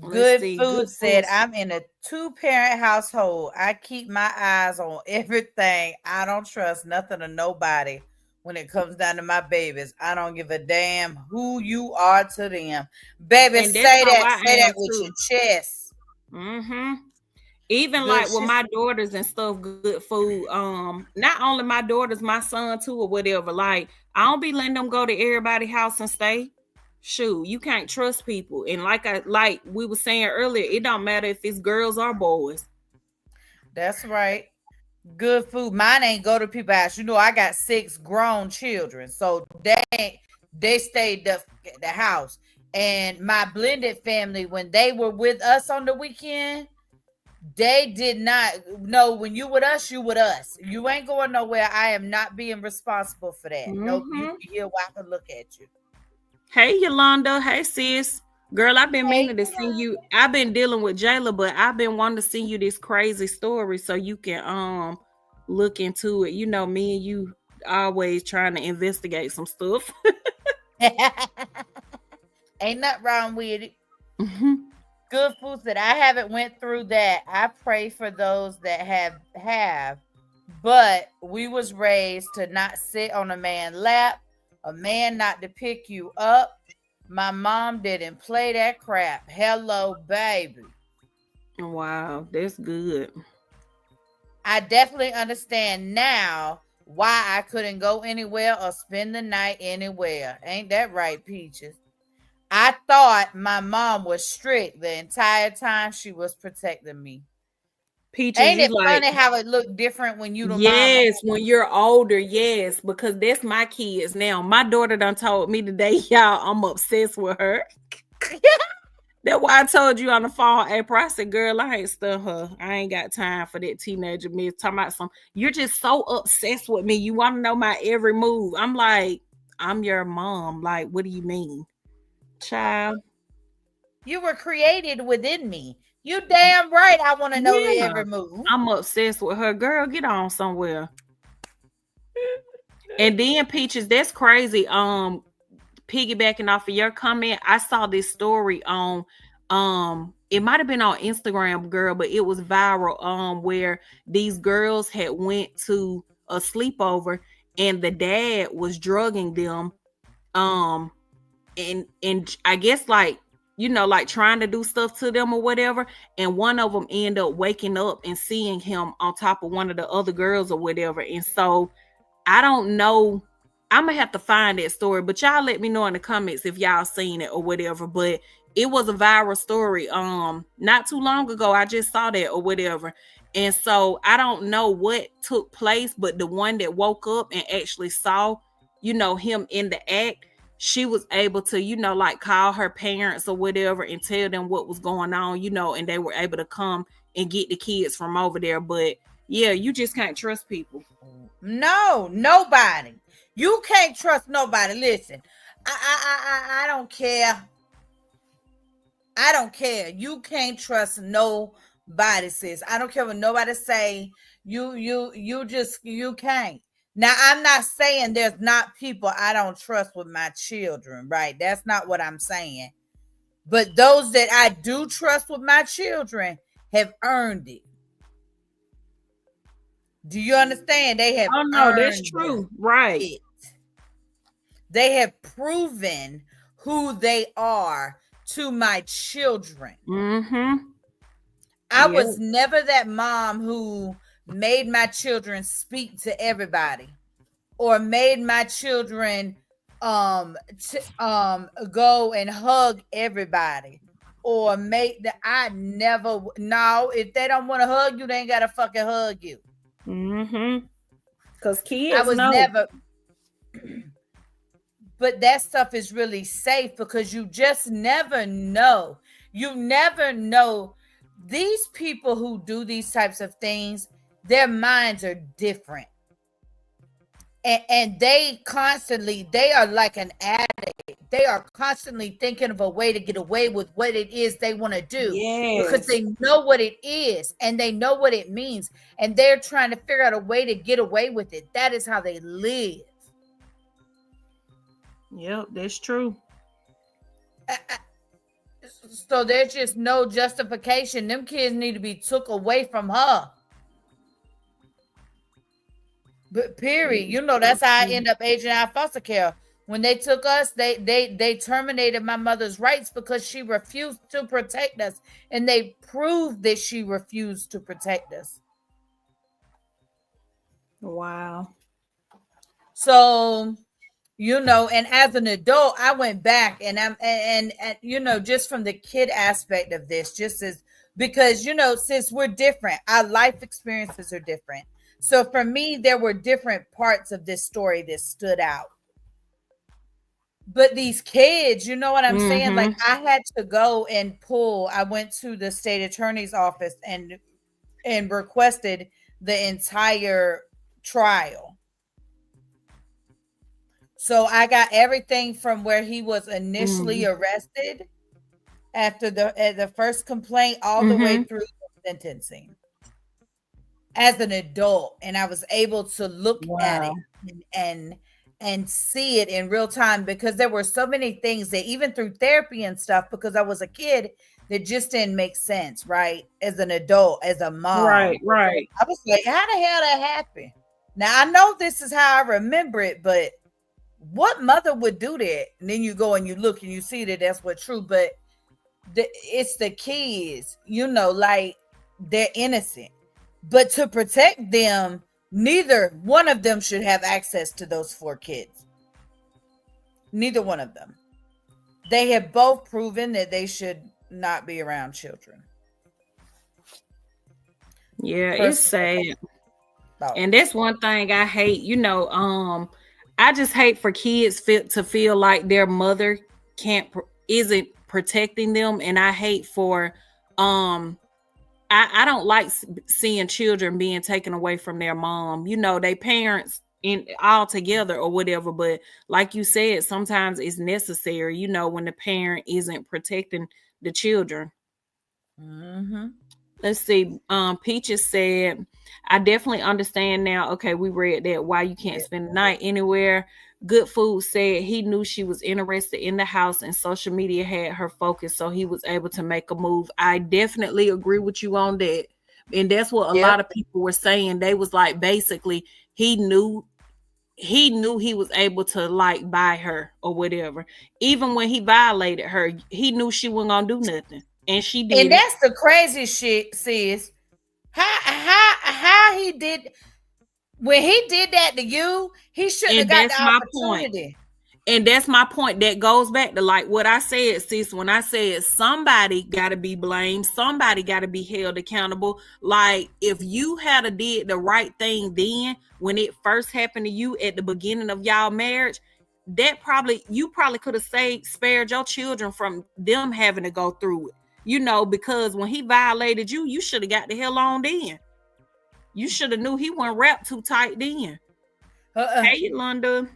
Good Food said, I'm in a 2-parent household. I keep my eyes on everything. I don't trust nothing or nobody. When it comes down to my babies, I don't give a damn who you are to them. Baby, say that with your chest. Even good like with my daughters and stuff, Good Food. Not only my daughters, my son too, or whatever. Like, I don't be letting them go to everybody's house and stay. Shoot, you can't trust people. And like we were saying earlier, it don't matter if it's girls or boys. That's right. Good Food. Mine ain't go to people's house. You know, I got 6 grown children, so they stayed the house. And my blended family, when they were with us on the weekend, they did not know when you with us, you with us. You ain't going nowhere. I am not being responsible for that. Nope, you can hear why I can look at you. Hey, Yolanda. Hey, sis. Girl, I've been meaning to send you. I've been dealing with Jayla, but I've been wanting to send you this crazy story so you can look into it. You know, me and you always trying to investigate some stuff. Ain't nothing wrong with it. Good Food said, I haven't went through that. I pray for those that have, but we was raised to not sit on a man's lap, a man not to pick you up. My mom didn't play that crap. Hello, baby. Wow, that's good. I definitely understand now why I couldn't go anywhere or spend the night anywhere. Ain't that right, Peaches? I thought my mom was strict the entire time she was protecting me. Peaches, ain't it funny how it looked different when you the yes, when you're older, yes, because that's my kids now. My daughter done told me today, y'all, I'm obsessed with her. That's why I told you on the phone, April. I said, girl, I ain't stunned her. I ain't got time for that teenager miss. Talking about some, you're just so obsessed with me. You want to know my every move. I'm like, I'm your mom. Like, what do you mean? Child. You were created within me. You damn right I want to know your every move. I'm obsessed with her. Girl, get on somewhere. And then, Peaches, that's crazy. Piggybacking off of your comment, I saw this story on it might have been on Instagram, girl, but it was viral where these girls had went to a sleepover and the dad was drugging them and I guess like, you know, like trying to do stuff to them or whatever, and one of them ended up waking up and seeing him on top of one of the other girls or whatever. And so I don't know I'm gonna have to find that story, but y'all let me know in the comments if y'all seen it or whatever. But it was a viral story. Not too long ago, I just saw that or whatever. And so I don't know what took place, but the one that woke up and actually saw, him in the act, she was able to, like call her parents or whatever and tell them what was going on, and they were able to come and get the kids from over there. But yeah, you just can't trust people. No, nobody. You can't trust nobody. Listen, I don't care. I don't care. You can't trust nobody, sis. I don't care what nobody say. You can't. Now, I'm not saying there's not people I don't trust with my children, right? That's not what I'm saying. But those that I do trust with my children have earned it. Do you understand? They have that's true. Right. it. They have proven who they are to my children. I was never that mom who made my children speak to everybody or made my children go and hug everybody or make the if they don't want to hug you, they ain't gotta fucking hug you. Because kids, I was never. But that stuff is really safe because you just never know. You never know. These people who do these types of things, their minds are different. And they are like an addict. They are constantly thinking of a way to get away with what it is they want to do. Yes. Because they know what it is and they know what it means. And they're trying to figure out a way to get away with it. That is how they live. Yep, that's true. So there's just no justification. Them kids need to be took away from her. But period. That's how I end up aging out foster care. When they took us, they terminated my mother's rights because she refused to protect us. And they proved that she refused to protect us. Wow. So, and as an adult, I went back and just from the kid aspect of this, just as because, since we're different, our life experiences are different. So for me, there were different parts of this story that stood out. But these kids, you know what I'm saying? Like I had to go and I went to the state attorney's office and requested the entire trial. So I got everything from where he was initially arrested after the first complaint all the way through the sentencing as an adult. And I was able to look at it and see it in real time because there were so many things that even through therapy and stuff, because I was a kid, that just didn't make sense, right? As an adult, as a mom. Right. I was like, how the hell that happened? Now, I know this is how I remember it, but what mother would do that? And then you go and you look and you see that that's what's true. But it's the kids, like they're innocent. But to protect them, neither one of them should have access to those 4 kids. Neither one of them. They have both proven that they should not be around children. Yeah, it's sad. And that's one thing I hate, I just hate for kids to feel like their mother isn't protecting them. And I hate for, I don't like seeing children being taken away from their mom, they parents all together or whatever. But like you said, sometimes it's necessary, when the parent isn't protecting the children. Let's see. Peaches said, I definitely understand now. Okay, we read that. Why you can't spend the night anywhere. Good Food said he knew she was interested in the house and social media had her focus, so he was able to make a move. I definitely agree with you on that. And that's what a lot of people were saying. They was like, basically, he knew he was able to like buy her or whatever. Even when he violated her, he knew she wasn't gonna do nothing. And she did. And that's the crazy shit, sis. How he did. When he did that to you, he shouldn't have And got the that's my point. opportunity. And that's my point. That goes back to like what I said, sis, when I said somebody got to be blamed, somebody got to be held accountable. Like if you had a did the right thing then when it first happened to you at the beginning of y'all marriage, you probably could have spared your children from them having to go through it. You know, because when he violated you, you should have got the hell on then. You should have knew he wasn't wrapped too tight then. Hey, Yolanda.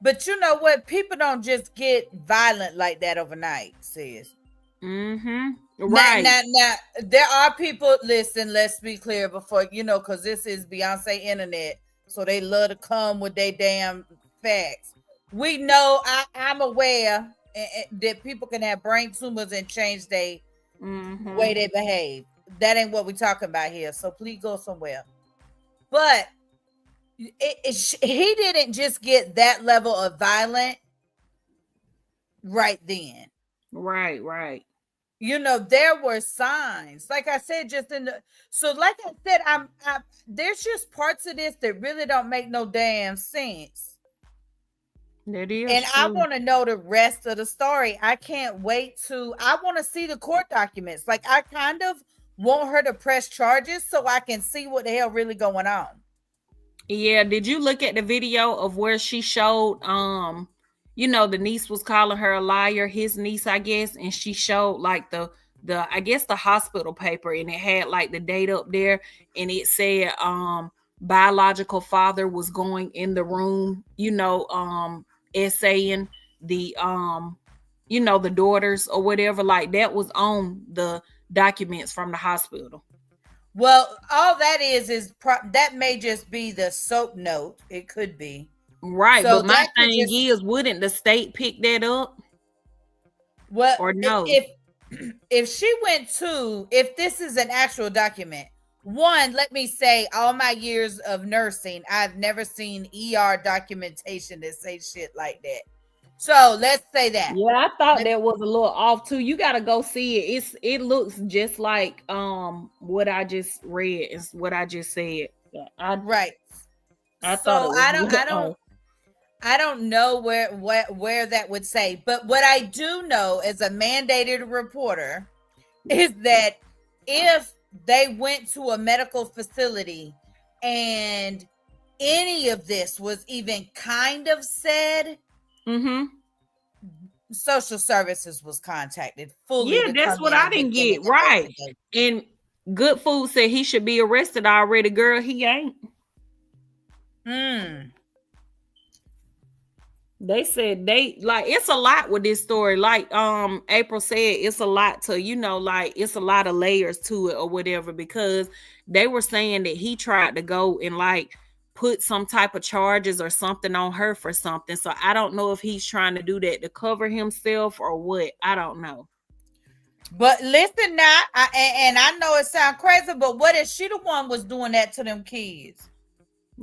But you know what? People don't just get violent like that overnight, sis. Mm-hmm. Right. Now, there are people, listen, let's be clear before, because this is Beyonce internet. So they love to come with their damn facts. We know, I'm aware that people can have brain tumors and change the way they behave. That ain't what we're talking about here. So please go somewhere. But he didn't just get that level of violent right then. Right. There were signs, like I said, just like I said, there's just parts of this that really don't make no damn sense. That is and true. I want to know the rest of the story. I want to see the court documents. Like I kind of want her to press charges so I can see what the hell really going on. Yeah, did you look at the video of where she showed the niece was calling her a liar, his niece, I guess, and she showed like the I guess the hospital paper, and it had like the date up there, and it said biological father was going in the room, essaying the the daughters or whatever, like that was on the documents from the hospital. Well, all that is that may just be the soap note. It could be. Right, so but my thing is, wouldn't the state pick that up? Well, or no? If she went to, if this is an actual document, one, let me say, all my years of nursing, I've never seen ER documentation that say shit like that. So let's say that. Yeah, I thought that was a little off too. You got to go see it. It looks just like what I just read is what I just said. Right. I thought I don't know where that would say, but what I do know as a mandated reporter is that if they went to a medical facility and any of this was even kind of said, social services was contacted fully. Yeah, that's what I didn't get. Right. And Good Food said he should be arrested already. Girl, he ain't. They said it's a lot with this story. Like April said, it's a lot to, it's a lot of layers to it or whatever, because they were saying that he tried to go and put some type of charges or something on her for something. So I don't know if he's trying to do that to cover himself or what. I don't know. But listen now, I know it sounds crazy, but what if she the one was doing that to them kids?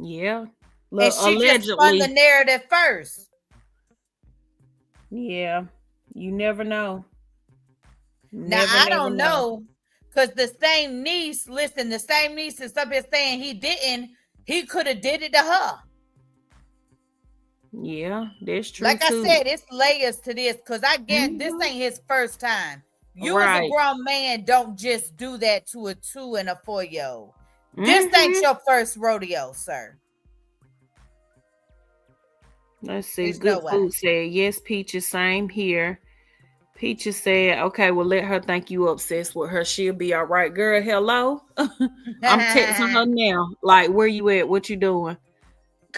Yeah. And she allegedly just spun the narrative first. Yeah, you never know. Now I don't know, because the same niece is up here saying he could have did it to her. Yeah, that's true. Like too. I said, it's layers to this, because I guess this ain't his first time. You as a grown man don't just do that to a 2 and a 4-year-old. This ain't your first rodeo, sir. Let's see. Good Food said, yes, Peaches, same here. Peaches said, okay, well, let her think you obsessed with her. She'll be all right. Girl, hello. I'm texting her now. Like, where you at? What you doing?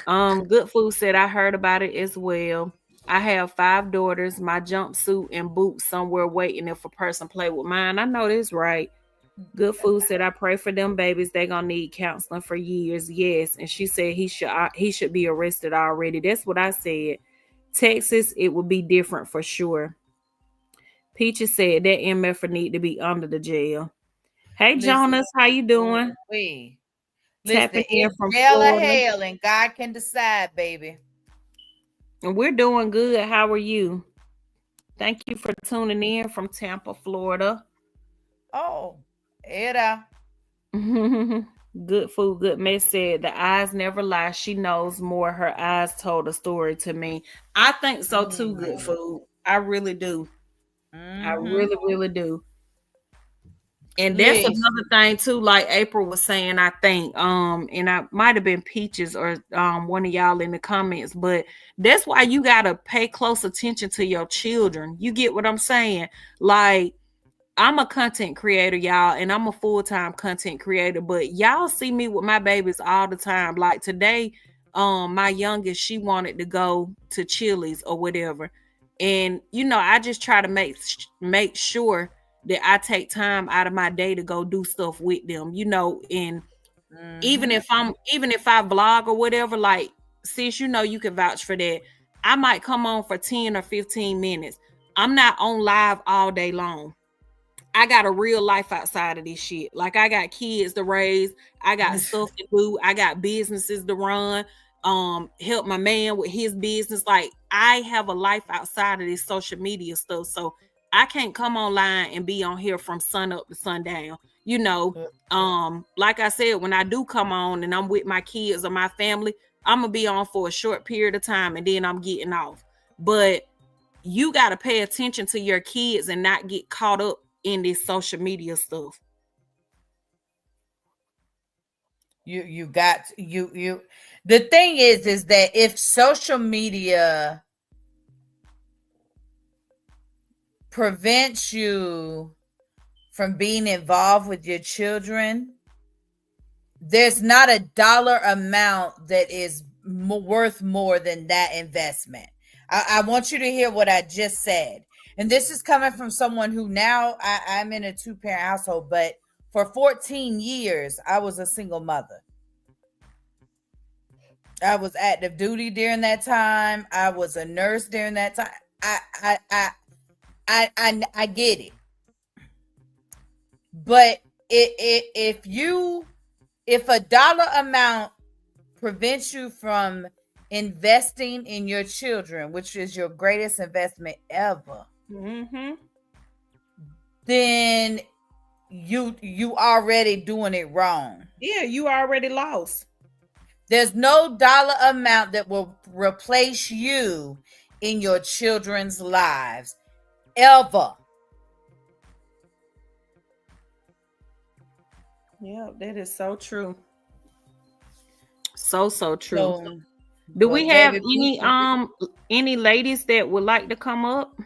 Good Food said, I heard about it as well. I have 5 daughters, my jumpsuit and boots somewhere waiting if a person play with mine. I know this right. Good Food said, I pray for them babies. They're gonna need counseling for years. Yes. And she said he should be arrested already. That's what I said. Texas, it would be different for sure. Peaches said that MF need to be under the jail. Hey, Jonas, how you doing? Tapping in from jail or hell, and God can decide, baby. And we're doing good. How are you? Thank you for tuning in from Tampa, Florida. Oh, era. Good food, good mess said the eyes never lie. She knows more. Her eyes told a story to me. I think so too, good food. I really do. I Mm-hmm. really, really do. And that's Yes. another thing too, like April was saying, I think, and I might have been Peaches or one of y'all in the comments, but that's why you gotta pay close attention to your children. You get what I'm saying? Like, I'm a content creator, y'all, and I'm a full-time content creator, but y'all see me with my babies all the time. Like today, my youngest, she wanted to go to Chili's or whatever. And I just try to make sure that I take time out of my day to go do stuff with them, and even Mm-hmm. if I vlog or whatever, like, sis, you can vouch for that. I might come on for 10 or 15 minutes. I'm not on live all day long. I got a real life outside of this shit. Like, I got kids to raise, I got stuff to do, I got businesses to run, help my man with his business. Like, I have a life outside of this social media stuff. So I can't come online and be on here from sun up to sundown. Like I said, when I do come on and I'm with my kids or my family, I'm gonna be on for a short period of time and then I'm getting off. But you got to pay attention to your kids and not get caught up in this social media stuff. You got you the thing is that if social media prevents you from being involved with your children, there's not a dollar amount that is worth more than that investment. I want you to hear what I just said. And this is coming from someone who now I'm in a two-parent household, but for 14 years, I was a single mother. I was active duty during that time. I was a nurse during that time. I get it. But if a dollar amount prevents you from investing in your children, which is your greatest investment ever, then you already doing it wrong. Yeah, you already lost. There's no dollar amount that will replace you in your children's lives ever. Yeah, that is so true. So true. So, do we have any ladies that would like to come up?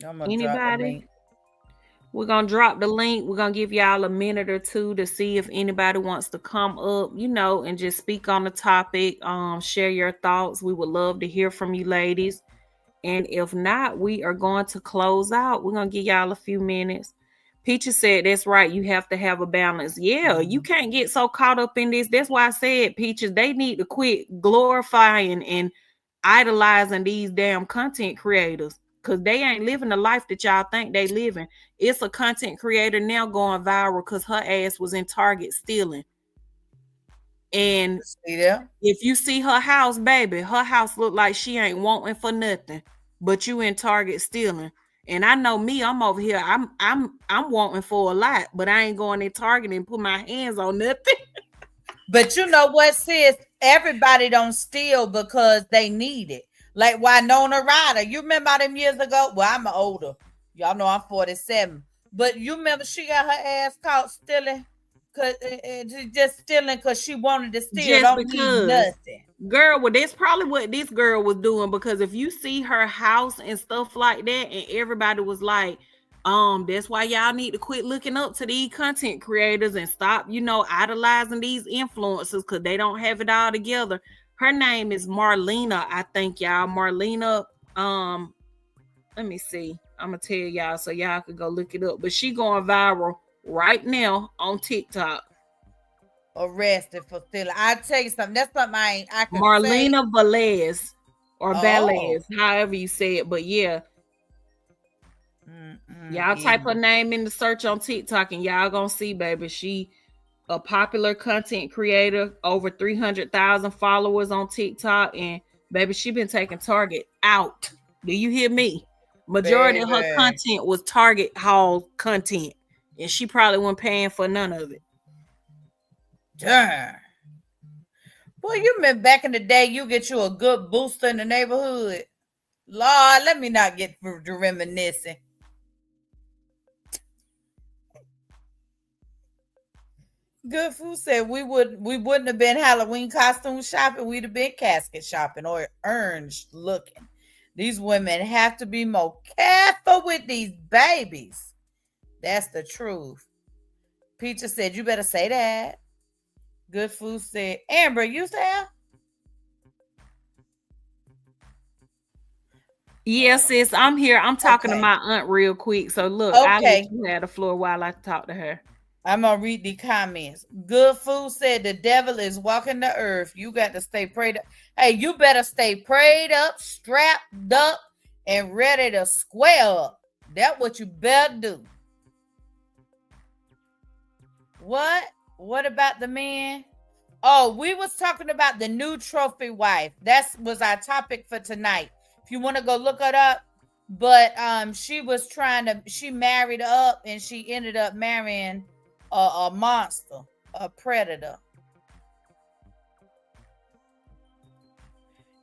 Anybody? We're gonna drop the link. We're gonna give y'all a minute or two to see if anybody wants to come up, and just speak on the topic. Share your thoughts. We would love to hear from you ladies. And if not, we are going to close out. We're gonna give y'all a few minutes. Peaches said that's right. You have to have a balance. Yeah, you can't get so caught up in this. That's why I said, Peaches, they need to quit glorifying and idolizing these damn content creators, because they ain't living the life that y'all think they living. It's a content creator now going viral because her ass was in Target stealing. And if you see her house, baby, her house look like she ain't wanting for nothing, but you in Target stealing. And I know me, I'm over here. I'm wanting for a lot, but I ain't going in Target and put my hands on nothing. But you know what, sis? Everybody don't steal because they need it. Like Winona Ryder. You remember them years ago? Well, I'm older. Y'all know I'm 47. But you remember she got her ass caught stealing? Just stealing because she wanted to steal. Just because. Need nothing. Girl, well, that's probably what this girl was doing, because if you see her house and stuff like that, and everybody was like, that's why y'all need to quit looking up to these content creators and stop, idolizing these influencers because they don't have it all together. Her name is Marlena, I think, y'all. Marlena, let me see. I'm gonna tell y'all so y'all can go look it up. But she going viral right now on TikTok. Arrested for stealing. I tell you something. That's something I can Marlena Velez or Velez, however you say it. But yeah, y'all type her name in the search on TikTok and y'all gonna see, baby. She a popular content creator, over 300,000 followers on TikTok, and baby, she been taking Target out. Do you hear me? Majority of her content was Target haul content. And she probably wasn't paying for none of it. Darn. Boy, you remember back in the day, you get you a good booster in the neighborhood. Lord, let me not get to reminiscing. Good Food said we wouldn't have been Halloween costume shopping. We'd have been casket shopping or orange looking. These women have to be more careful with these babies. That's the truth. Peter said, you better say that. Good Food said, Amber, you there? Yes, sis, I'm here. I'm talking to my aunt real quick. So look, I'll let you have the floor while I talk to her. I'm gonna read the comments. Good Food said the devil is walking the earth. You got to stay prayed up. Hey, you better stay prayed up, strapped up, and ready to square up. That's what you better do. What about the man? Oh, we was talking about the new trophy wife. That was our topic for tonight. If you want to go look it up. But she married up and she ended up marrying a monster, a predator.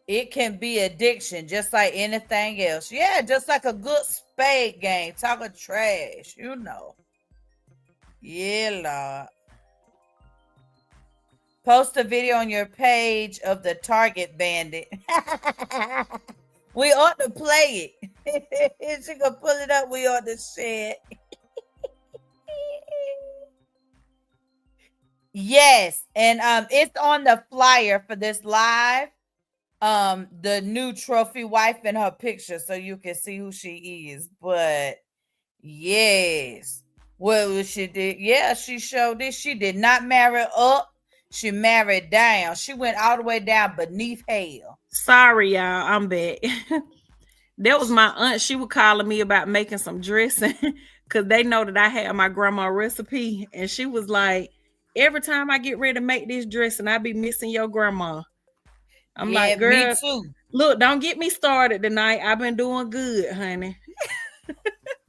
It can be addiction, just like anything else. Yeah, just like a good spade game. Talking trash, you know. Yeah, Lord. Post a video on your page of the Target Bandit. We ought to play it. If she can pull it up, we ought to share it. Yes, and it's on the flyer for this live. The new trophy wife and her picture, so you can see who she is. But yes, well, she did. Yeah, she showed this. She did not marry up. She married down. She went all the way down beneath hell. Sorry, y'all. I'm back. That was my aunt. She was calling me about making some dressing because they know that I had my grandma recipe. And she was like, every time I get ready to make this dressing, I be missing your grandma. I'm like, girl, me too. Look, don't get me started tonight. I've been doing good, honey.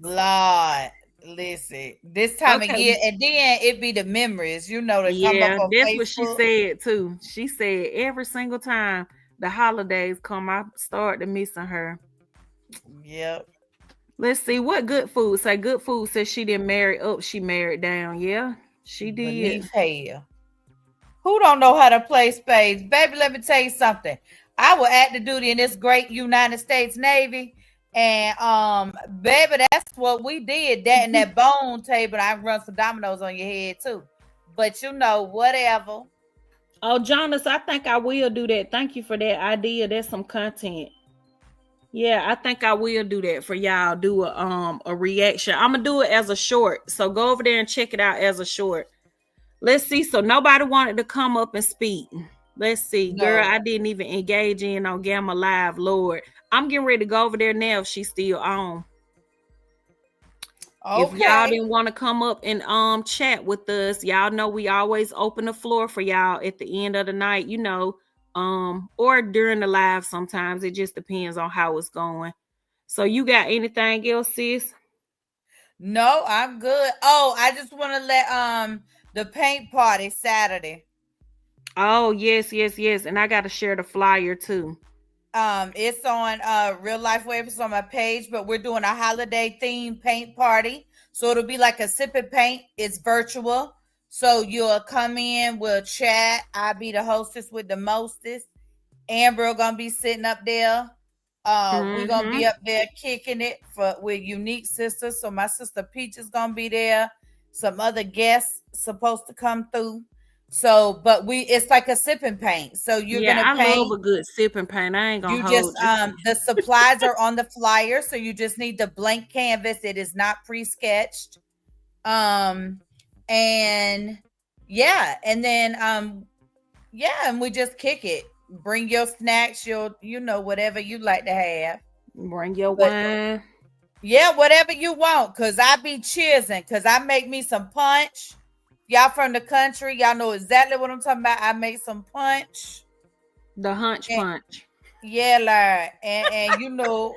Lord, listen, this time of year, and then it be the memories, you know, that come up on that's Facebook. What she said too. She said every single time the holidays come, I start to missing her. Yep. Let's see what Good Food say. Good Food says she didn't marry up, she married down. Yeah, she did. Beneath hell. Who don't know how to play spades? Baby, let me tell you something. I will active duty in this great United States Navy. And baby, that's what we did. That and that bone table. I run some dominoes on your head too. But you know, whatever. Oh, Jonas, I think I will do that. Thank you for that idea. That's some content. Yeah, I think I will do that for y'all. Do a reaction. I'm gonna do it as a short. So go over there and check it out as a short. Let's see. So nobody wanted to come up and speak. Let's see. No. Girl, I didn't even engage in on Gamma Live. Lord, I'm getting ready to go over there now if she's still on. Okay. If y'all didn't want to come up and chat with us, y'all know we always open the floor for y'all at the end of the night, you know, or during the live sometimes. It just depends on how it's going. So you got anything else, sis? No, I'm good. Oh, I just want to let the paint party Saturday. Oh, yes. And I got to share the flyer too. It's on Real Life Waves on my page, but we're doing a holiday themed paint party. So it'll be like a sip and paint. It's virtual. So you'll come in, we'll chat. I'll be the hostess with the mostest. Amber gonna be sitting up there. We're gonna be up there kicking it with Unique Sisters. So my sister Peach is gonna be there. Some other guests supposed to come through. So, but it's like a sip and paint. So you're gonna paint. I love a good sip and paint. I ain't gonna hold you. The supplies are on the flyer, so you just need the blank canvas. It is not pre-sketched. And yeah, and then and we just kick it. Bring your snacks, you know, whatever you like to have. Bring your wine. Yeah, whatever you want, because I be cheersing, because I make me some punch. Y'all from the country, y'all know exactly what I'm talking about. I make some punch. The punch. Yeah, Lord. And you know,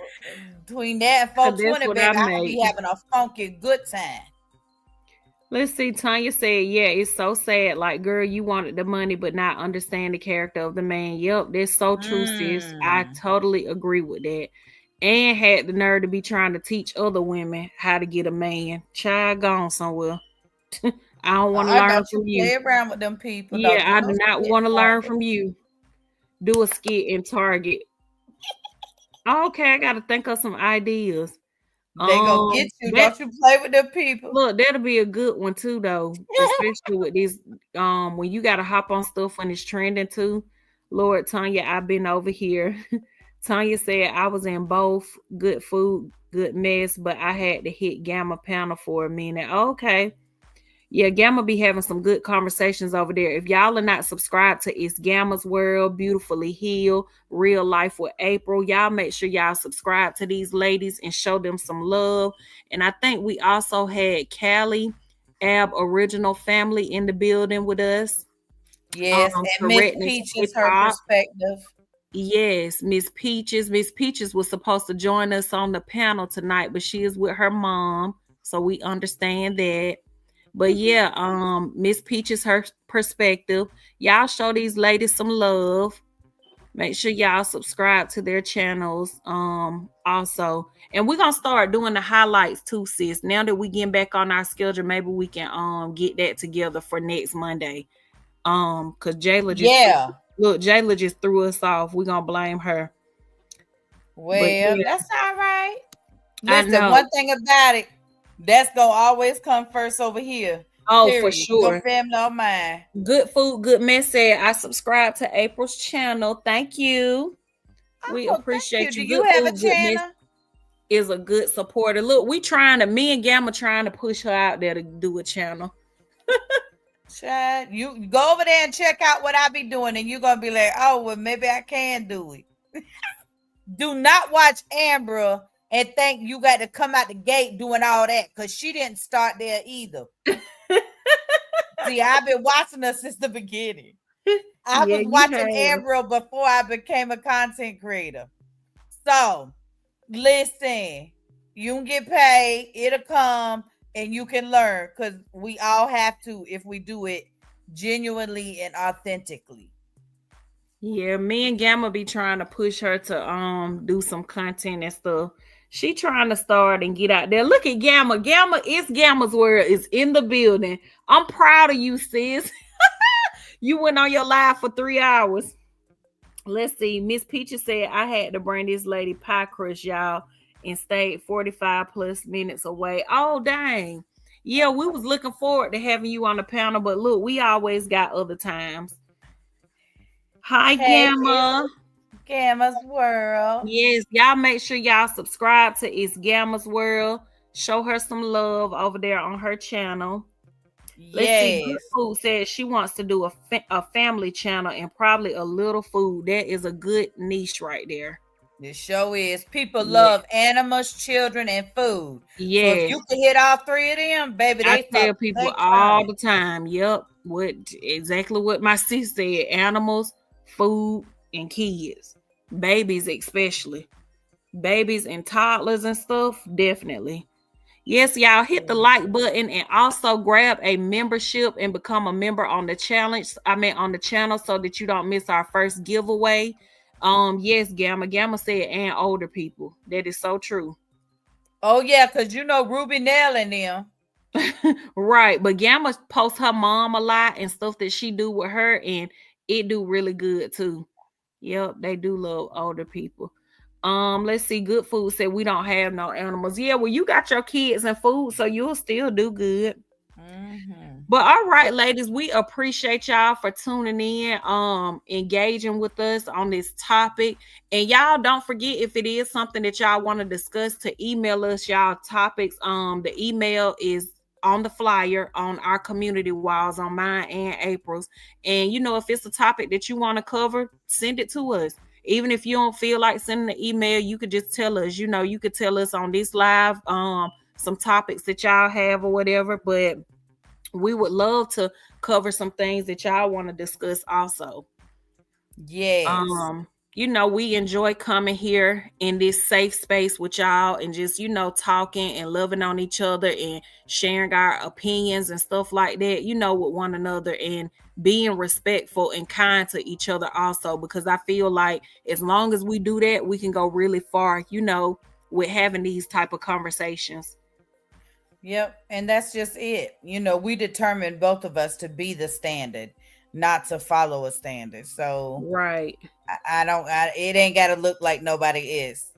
between that and 420, baby, I'll be having a funky good time. Let's see. Tanya said, yeah, it's so sad. Like, girl, you wanted the money, but not understand the character of the man. Yep, that's so true, sis. I Mm. totally agree with that. And had the nerve to be trying to teach other women how to get a man. Child gone somewhere. I don't want to I learn don't you from you. play around with them people. Don't Yeah, do I no do not skit want to learn Target. from you. Do a skit in Target. Okay, I got to think of some ideas. They gonna get you. That Don't you play with them people. look, that'll be a good one too, though. Especially with this, when you gotta hop on stuff when it's trending too. Lord, Tanya, I've been over here. Tanya said I was in both good food, good mess, but I had to hit Gamma Panel for a minute. Okay. Yeah, Gamma be having some good conversations over there. If y'all are not subscribed to It's Gamma's World, Beautifully Healed, Real Life with April, y'all make sure y'all subscribe to these ladies and show them some love. And I think we also had Callie Ab Original Family in the building with us. Yes, and Miss Correctness Hip Peaches, her Hop. perspective. Yes, Miss Peaches. Miss Peaches was supposed to join us on the panel tonight, but she is with her mom, so we understand that. But yeah, Miss Peaches, her perspective. Y'all show these ladies some love. Make sure y'all subscribe to their channels. Also. And we're gonna start doing the highlights too, sis. Now that we getting back on our schedule, maybe we can get that together for next Monday. Because Jayla just threw us off. We're gonna blame her. But Well, yeah, that's all right. I Listen, know. one thing about it, that's gonna always come first over here. Oh, for Period. No sure. family or mine. Good food, good mess said I subscribe to April's channel. Thank you. We Oh, thank you. appreciate Do you. you Good have a food, good mess channel? is a good supporter. Look, me and Gamma trying to push her out there to do a channel. Chad, you go over there and check out what I be doing, and you're gonna be like, oh, well, maybe I can do it. Do not watch Ambra and think you got to come out the gate doing all that, because she didn't start there either. See, I've been watching her since the beginning. I Yeah, was you watching have. Ambra before I became a content creator. So listen, you can get paid, it'll come, and you can learn, because we all have to if we do it genuinely and authentically. Yeah, me and Gamma be trying to push her to do some content and stuff. She trying to start and get out there. Look at Gamma. Gamma is Gamma's World is in the building. I'm proud of you, sis. You went on your live for 3 hours. Let's see. Miss Peaches said I had to bring this lady pie crush, y'all, and stayed 45 plus minutes away. Oh, dang. Yeah, we was looking forward to having you on the panel, but look, we always got other times. Hi, Hey, Gamma. it's Gamma's World. Yes, y'all make sure y'all subscribe to It's Gamma's World. Show her some love over there on her channel. Let's see. Good Yes. Food says she wants to do a family channel and probably a little food. That is a good niche right there. The show is people Yeah. love animals, children, and food. So if Yes. you can hit all three of them, baby, I they tell stop. people They all crowning. the time. Yep. Exactly what my sis said. Animals, food, and kids. Babies especially. Babies and toddlers and stuff, definitely. Yes, y'all hit the like button and also grab a membership and become a member on the challenge. On the channel so that you don't miss our first giveaway. Yes, Gamma said, and older people. That is so true. Oh yeah, because you know Ruby Nell and them. Right, but Gamma posts her mom a lot and stuff that she do with her, and it do really good too. Yep, they do love older people. Let's see. Good Food said we don't have no animals. Yeah, well, you got your kids and food, so you'll still do good. Mm-hmm. But all right, ladies, we appreciate y'all for tuning in, engaging with us on this topic. And y'all don't forget, if it is something that y'all want to discuss, to email us y'all topics. The email is on the flyer on our community walls on mine and April's. And if it's a topic that you want to cover, send it to us. Even if you don't feel like sending an email, you could just tell us. You could tell us on this live some topics that y'all have or whatever. But we would love to cover some things that y'all want to discuss also. Yes. you know, we enjoy coming here in this safe space with y'all and just, you know, talking and loving on each other and sharing our opinions and stuff like that, you know, with one another, and being respectful and kind to each other also, because I feel like as long as we do that, we can go really far, you know, with having these type of conversations. Yep. And that's just it. You know, we determined both of us to be the standard, not to follow a standard. So Right. it ain't got to look like nobody is.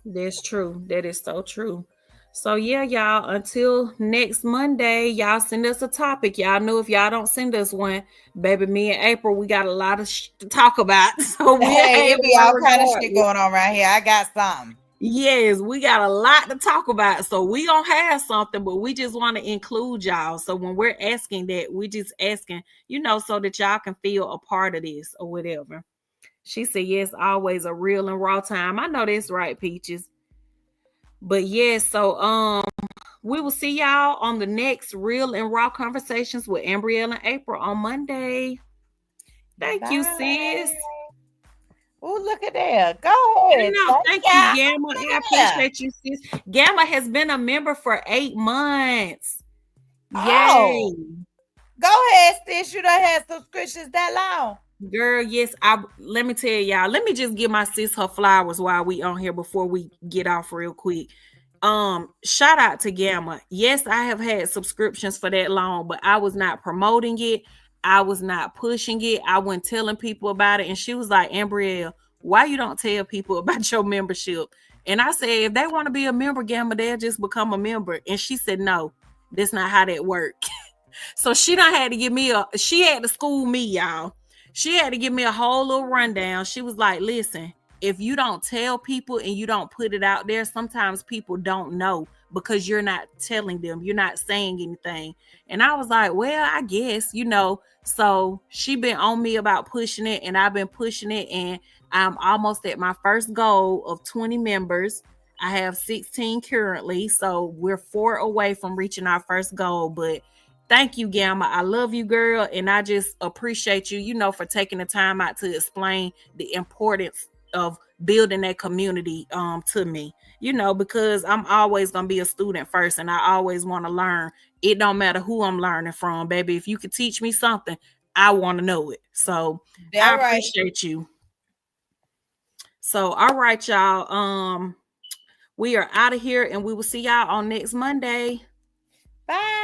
That's true. That is so true. So yeah, y'all, until next Monday, y'all send us a topic. Y'all know if y'all don't send us one, baby, me and April, we got a lot of to talk about. So we'll Hey, have it be one all kind of shit regardless. going on right here. I got something. Yes, we got a lot to talk about. So we don't have something, but we just want to include y'all. So when we're asking that, we just asking, you know, so that y'all can feel a part of this or whatever. She said, yes, always a real and raw time. I know that's right, Peaches. But yes, so we will see y'all on the next Real and Raw Conversations with Ambrielle and April on Monday. Thank you, sis. Oh, look at there. Go ahead. Thank you, Gamma. I appreciate you, sis. Gamma has been a member for 8 months. Yay. Oh, go ahead, sis. You done had subscriptions that long. Girl, yes. Let me tell y'all. Let me just give my sis her flowers while we on here before we get off real quick. Shout out to Gamma. Yes, I have had subscriptions for that long, but I was not promoting it. I was not pushing it. I wasn't telling people about it. And she was like, Ambrielle, why you don't tell people about your membership? And I said, if they want to be a member, Gamma, they'll just become a member. And she said, no, that's not how that works. So she done had to give me she had to school me, y'all. She had to give me a whole little rundown. She was like, listen, if you don't tell people and you don't put it out there, sometimes people don't know because you're not telling them, you're not saying anything. And I was like, well, I guess, you know. So she been on me about pushing it, and I've been pushing it, and I'm almost at my first goal of 20 members. I have 16 currently, so we're 4 away from reaching our first goal. But thank you, Gamma. I love you, girl. And I just appreciate you, you know, for taking the time out to explain the importance of building that community to me, you know, because I'm always going to be a student first, and I always want to learn. It don't matter who I'm learning from, baby. If you could teach me something, I want to know it. So I appreciate you. So, all right, y'all. We are out of here, and we will see y'all on next Monday. Bye.